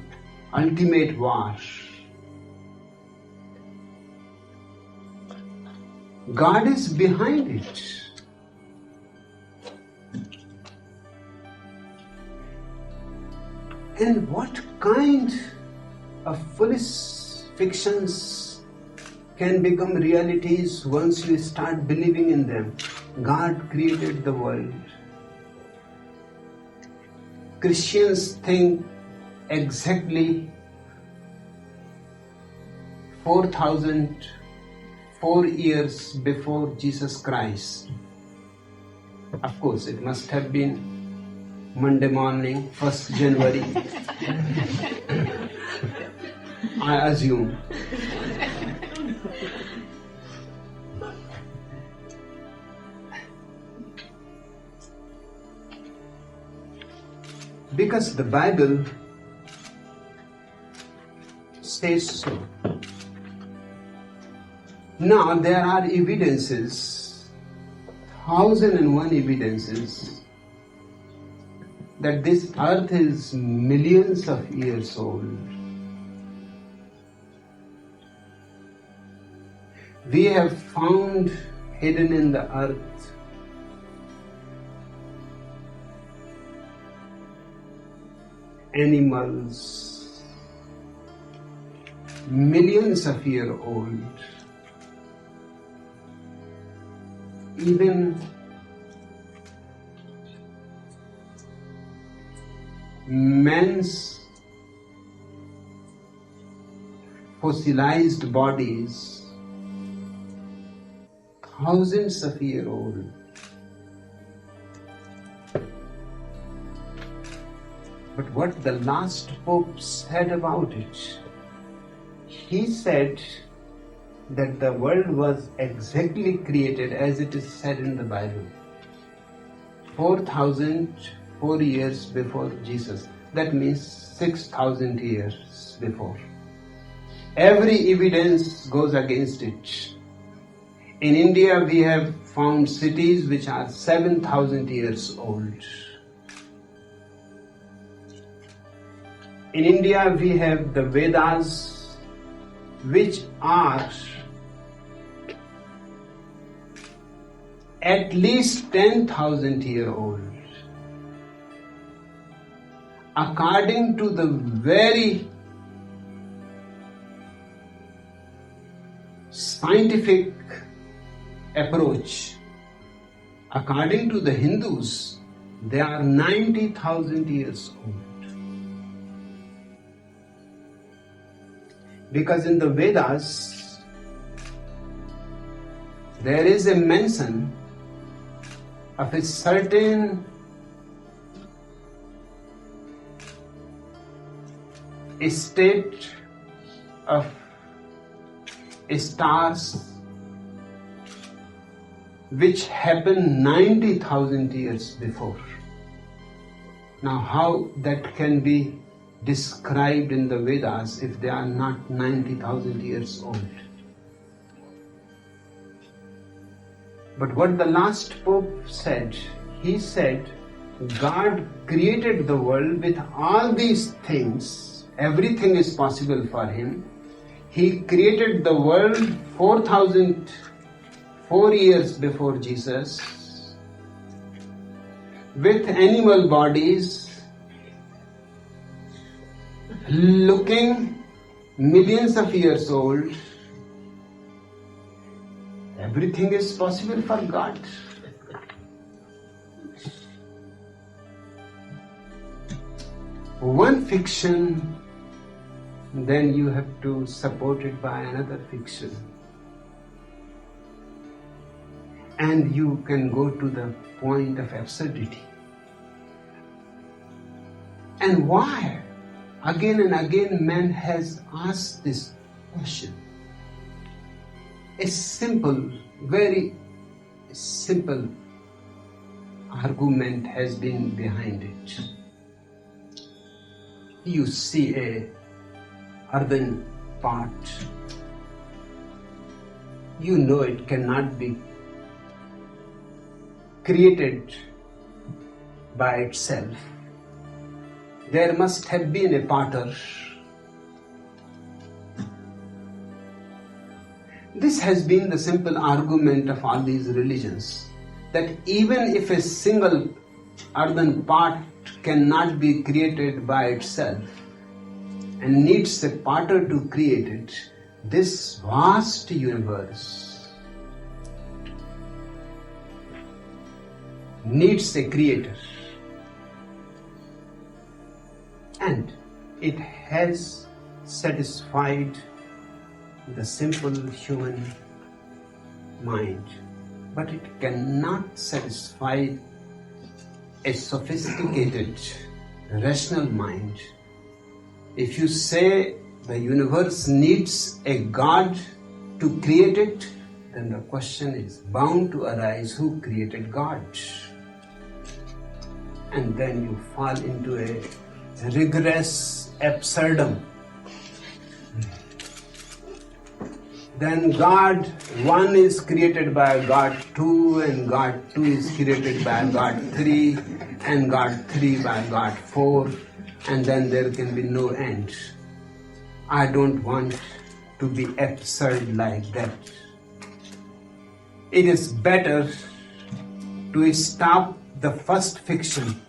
ultimate war. God is behind it. And what kind of foolish fictions can become realities once you start believing in them. God created the world. Christians think exactly 4,004 years before Jesus Christ. Of course, it must have been Monday morning, 1st January. I assume. Because the Bible says so. Now there are evidences, 1,001 evidences, that this earth is millions of years old. We have found hidden in the earth animals, millions of years old, even man's fossilized bodies, thousands of years old. But what the last Pope said about it, he said that the world was exactly created as it is said in the Bible, 4,004 years before Jesus. That means 6,000 years before. Every evidence goes against it. In India, we have found cities which are 7,000 years old. In India, we have the Vedas, which are at least 10,000 years old. According to the very scientific approach, according to the Hindus, they are 90,000 years old. Because in the Vedas, there is a mention of a certain state of stars which happened 90,000 years before. Now, how that can be described in the Vedas if they are not 90,000 years old? But what the last Pope said, he said, God created the world with all these things. Everything is possible for Him. He created the world 4,004 years before Jesus with animal bodies, looking millions of years old. Everything is possible for God. One fiction, then you have to support it by another fiction. And you can go to the point of absurdity. And why? Again and again man has asked this question. A simple, very simple argument has been behind it. You see a earthen pot. You know it cannot be created by itself. There must have been a potter. This has been the simple argument of all these religions, that even if a single earthen pot cannot be created by itself and needs a potter to create it, this vast universe needs a creator, and it has satisfied the simple human mind, but it cannot satisfy a sophisticated rational mind. If you say the universe needs a God to create it, then the question is bound to arise, who created God? And then you fall into a rigorous absurdum. Then God 1 is created by God 2, and God 2 is created by God 3, and God 3 by God 4, and then there can be no end. I don't want to be absurd like that. It is better to stop the first fiction.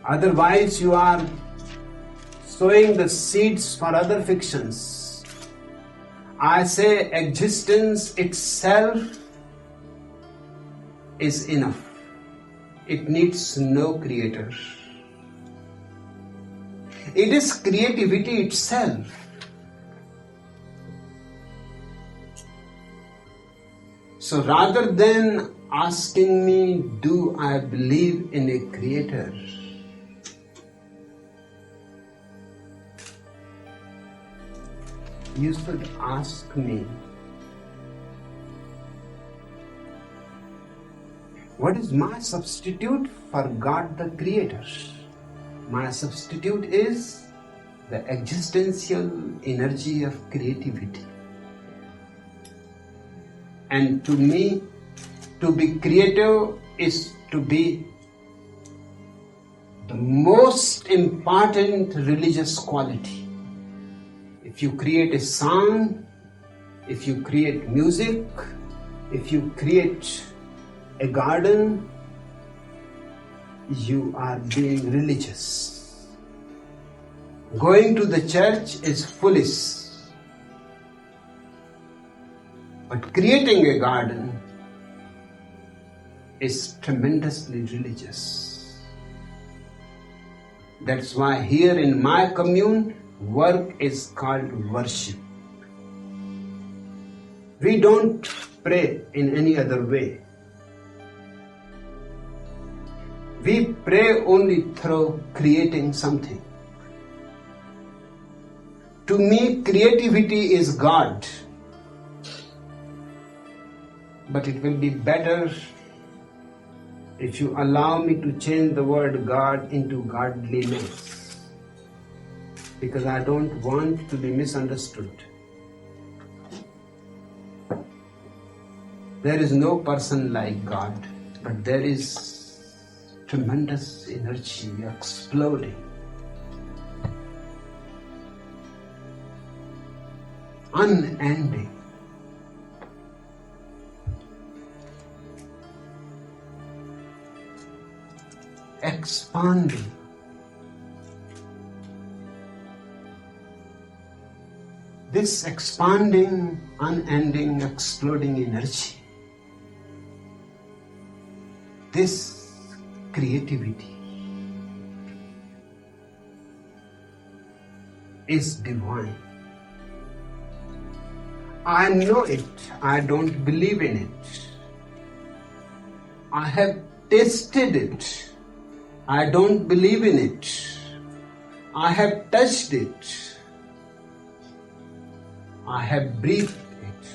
Otherwise, you are sowing the seeds for other fictions. I say existence itself is enough. It needs no creator. It is creativity itself. So rather than asking me, do I believe in a creator? You should ask me, what is my substitute for God the Creator? My substitute is the existential energy of creativity. And to me, to be creative is to be the most important religious quality. If you create a song, if you create music, if you create a garden, you are being religious. Going to the church is foolish. But creating a garden is tremendously religious. That's why here in my commune, work is called worship. We don't pray in any other way. We pray only through creating something. To me, creativity is God. But it will be better if you allow me to change the word God into godliness, because I don't want to be misunderstood. There is no person like God, but there is tremendous energy exploding. Unending. Expanding. This expanding, unending, exploding energy, this creativity is divine. I know it. I don't believe in it. I have tasted it. I don't believe in it. I have touched it. I have breathed it.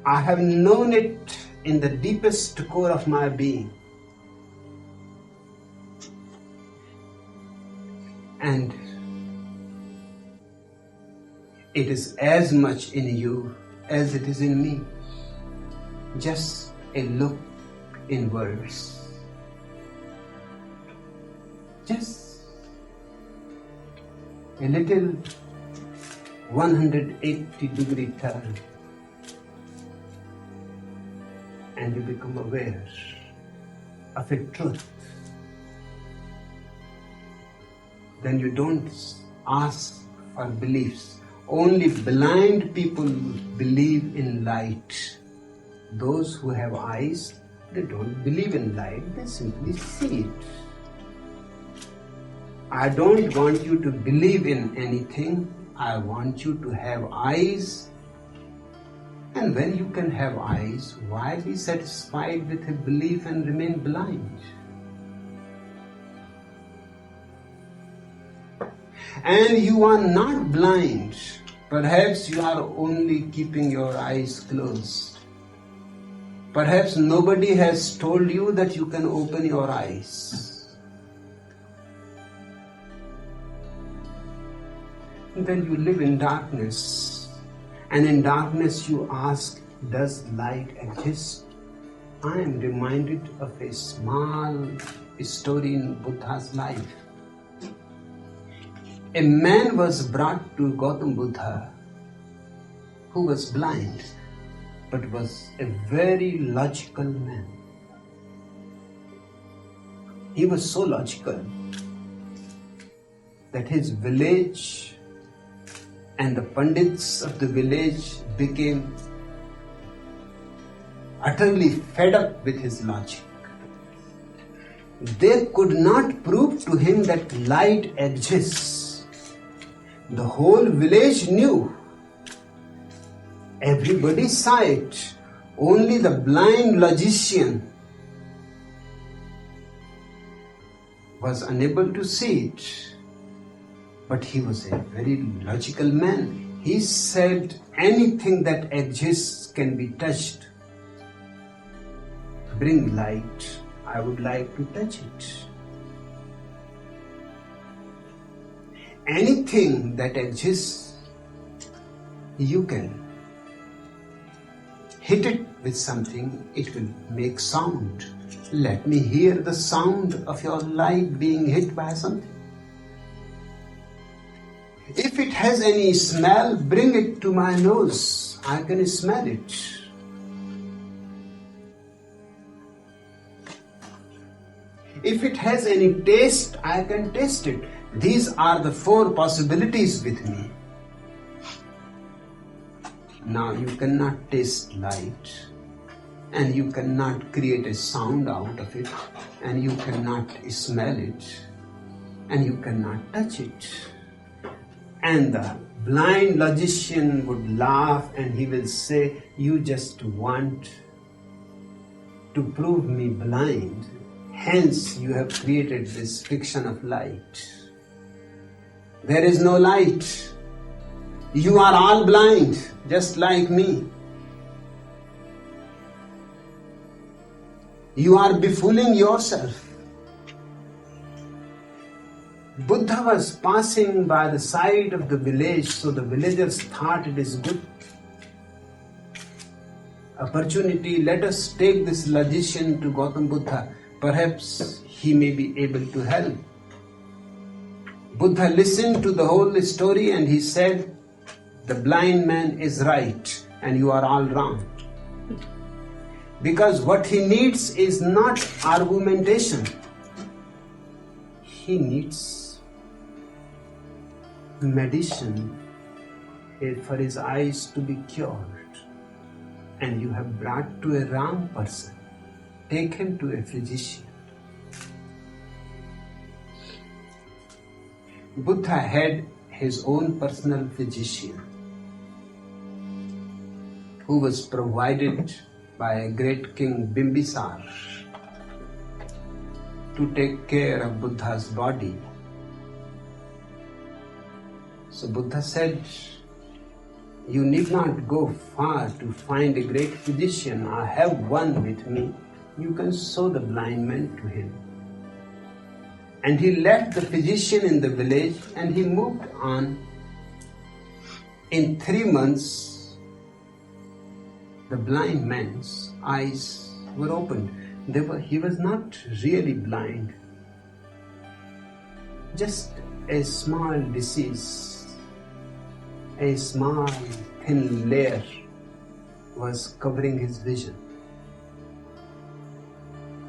I have known it in the deepest core of my being. And it is as much in you as it is in me. Just a look inwards. Just a little 180-degree turn, and you become aware of a truth. Then you don't ask for beliefs. Only blind people believe in light. Those who have eyes, they don't believe in light, they simply see it. I don't want you to believe in anything. I want you to have eyes. And when you can have eyes, why be satisfied with a belief and remain blind? And you are not blind. Perhaps you are only keeping your eyes closed. Perhaps nobody has told you that you can open your eyes. Then you live in darkness. And in darkness you ask, does light exist? I am reminded of a small story in Buddha's life. A man was brought to Gautam Buddha who was blind but was a very logical man. He was so logical that his village and the Pandits of the village became utterly fed up with his logic. They could not prove to him that light exists. The whole village knew. Everybody saw it. Only the blind logician was unable to see it. But he was a very logical man. He said, anything that exists can be touched. Bring light. I would like to touch it. Anything that exists, you can hit it with something, it will make sound. Let me hear the sound of your light being hit by something. If it has any smell, bring it to my nose. I can smell it. If it has any taste, I can taste it. These are the 4 possibilities with me. Now you cannot taste light, and you cannot create a sound out of it, and you cannot smell it, and you cannot touch it. And the blind logician would laugh and he will say, you just want to prove me blind, hence you have created this fiction of light. There is no light. You are all blind, just like me. You are befooling yourself. Buddha was passing by the side of the village, so the villagers thought it is good opportunity. Let us take this logician to Gautam Buddha. Perhaps he may be able to help. Buddha listened to the whole story and he said, the blind man is right and you are all wrong. Because what he needs is not argumentation. He needs medicine for his eyes to be cured. And you have brought to a wrong person. Take him to a physician. Buddha had his own personal physician who was provided by a great king Bimbisar to take care of Buddha's body. So Buddha said, you need not go far to find a great physician. I have one with me. You can show the blind man to him. And he left the physician in the village and he moved on. In 3 months, the blind man's eyes were opened. He was not really blind. Just a small disease, a small thin layer was covering his vision.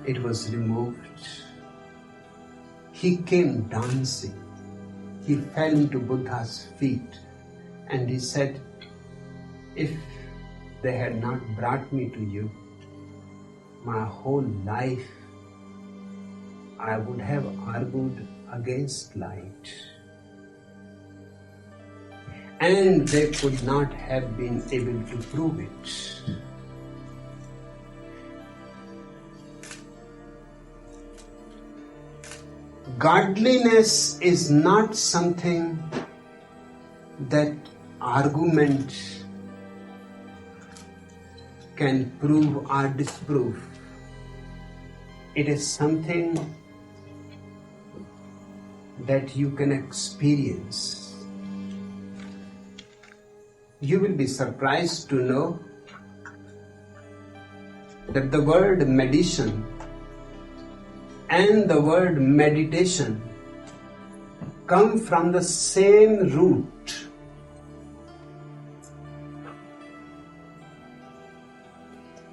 It was removed. He came dancing he fell into Buddha's feet and he said, if they had not brought me to you, my whole life I would have argued against light. And they could not have been able to prove it. Godliness is not something that argument can prove or disprove. It is something that you can experience. You will be surprised to know that the word meditation and the word meditation come from the same root.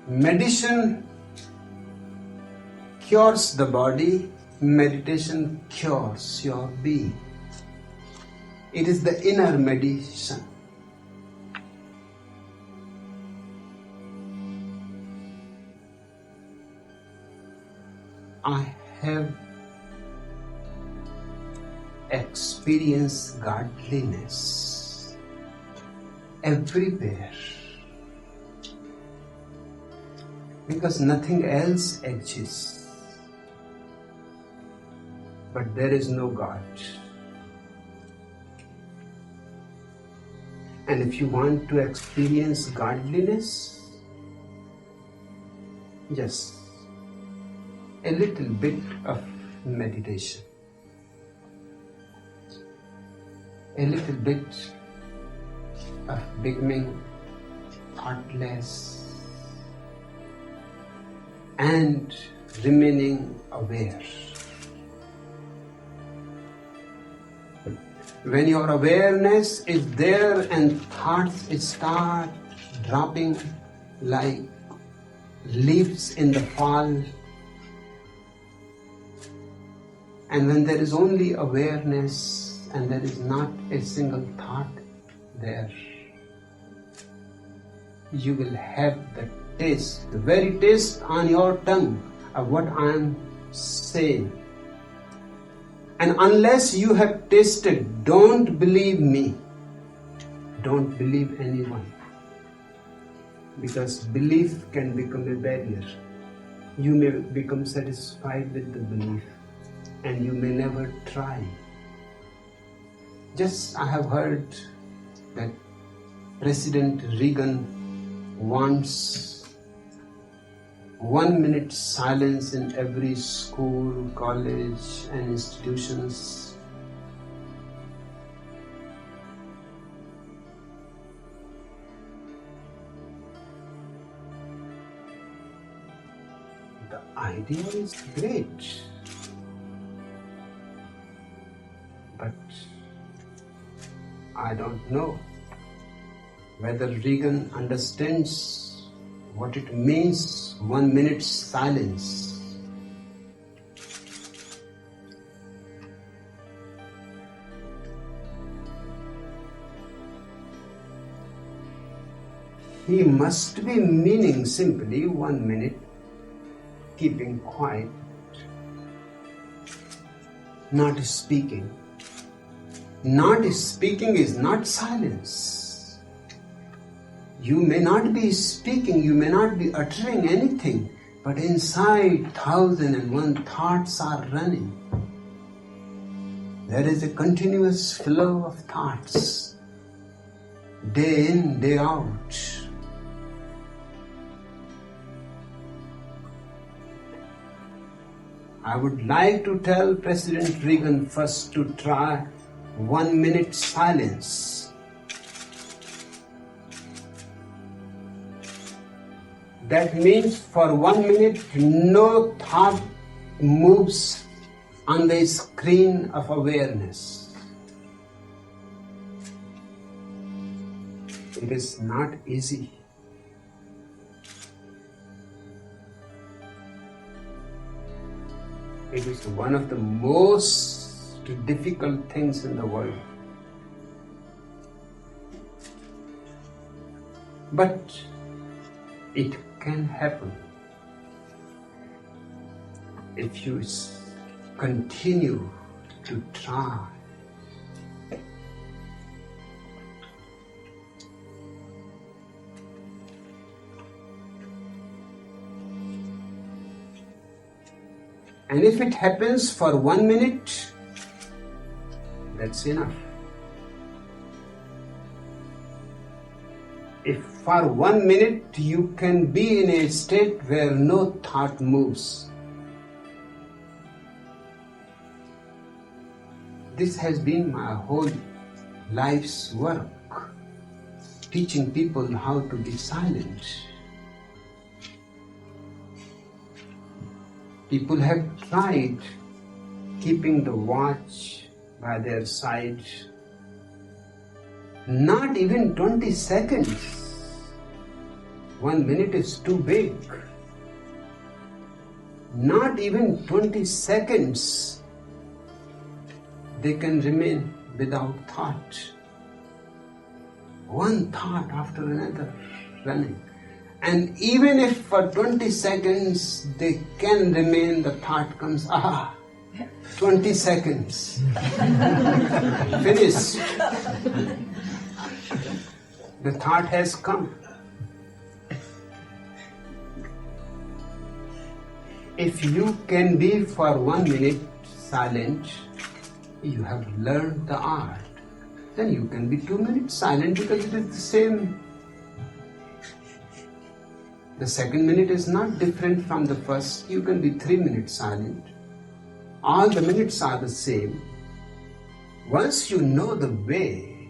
Meditation cures the body, meditation cures your being. It is the inner medicine. I have experienced godliness everywhere because nothing else exists. But there is no God. And if you want to experience godliness, just a little bit of meditation, a little bit of becoming thoughtless and remaining aware. When your awareness is there and thoughts start dropping like leaves in the fall, and when there is only awareness and there is not a single thought there, you will have the taste, the very taste on your tongue of what I am saying. And unless you have tasted, don't believe me. Don't believe anyone. Because belief can become a barrier. You may become satisfied with the belief and you may never try. Just I have heard that President Reagan wants 1 minute silence in every school, college and institutions. The idea is great, but I don't know whether Reagan understands what it means 1 minute silence. He must be meaning simply 1 minute keeping quiet, not speaking. Not speaking is not silence. You may not be speaking, you may not be uttering anything, but inside 1001 thoughts are running. There is a continuous flow of thoughts, day in, day out. I would like to tell President Reagan first to try 1 minute silence. That means for 1 minute no thought moves on the screen of awareness. It is not easy. It is one of the most difficult things in the world. But it can happen if you continue to try. And if it happens for 1 minute, that's enough. If for 1 minute you can be in a state where no thought moves, this has been my whole life's work, teaching people how to be silent. People have tried keeping the watch by their side, not even 20 seconds. 1 minute is too big. Not even 20 seconds they can remain without thought. One thought after another running. And even if for 20 seconds they can remain, the thought comes, 20 seconds. Finished. The thought has come. If you can be for 1 minute silent, you have learned the art. Then you can be 2 minutes silent because it is the same. The second minute is not different from the first. You can be 3 minutes silent. All the minutes are the same. Once you know the way,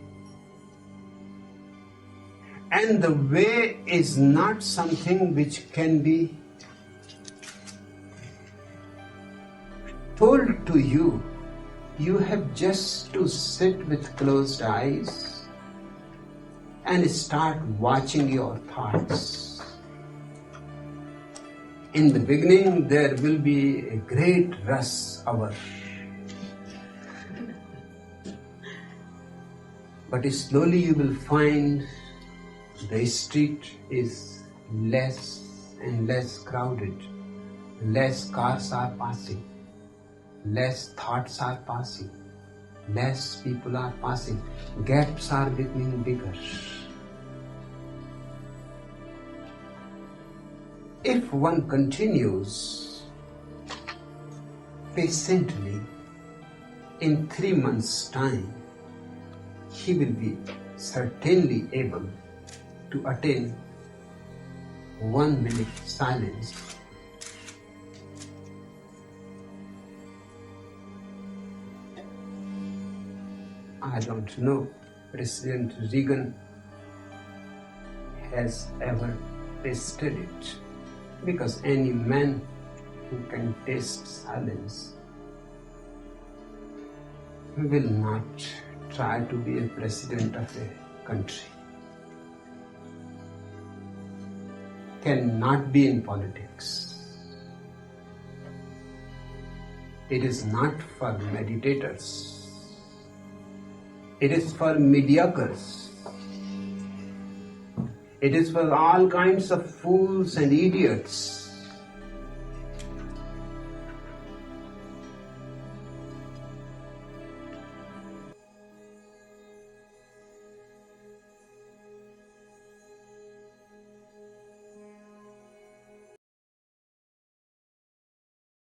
and the way is not something which can be told to you, you have just to sit with closed eyes and start watching your thoughts. In the beginning, there will be a great rush hour. But slowly you will find the street is less and less crowded. Less cars are passing. Less thoughts are passing. Less people are passing. Gaps are becoming bigger. If one continues patiently, in 3 months' time, he will be certainly able to attain 1 minute silence. I don't know President Reagan has ever tasted it, because any man who can taste silence will not try to be a president of a country, cannot be in politics. It is not for meditators. It is for mediocres. It is for all kinds of fools and idiots.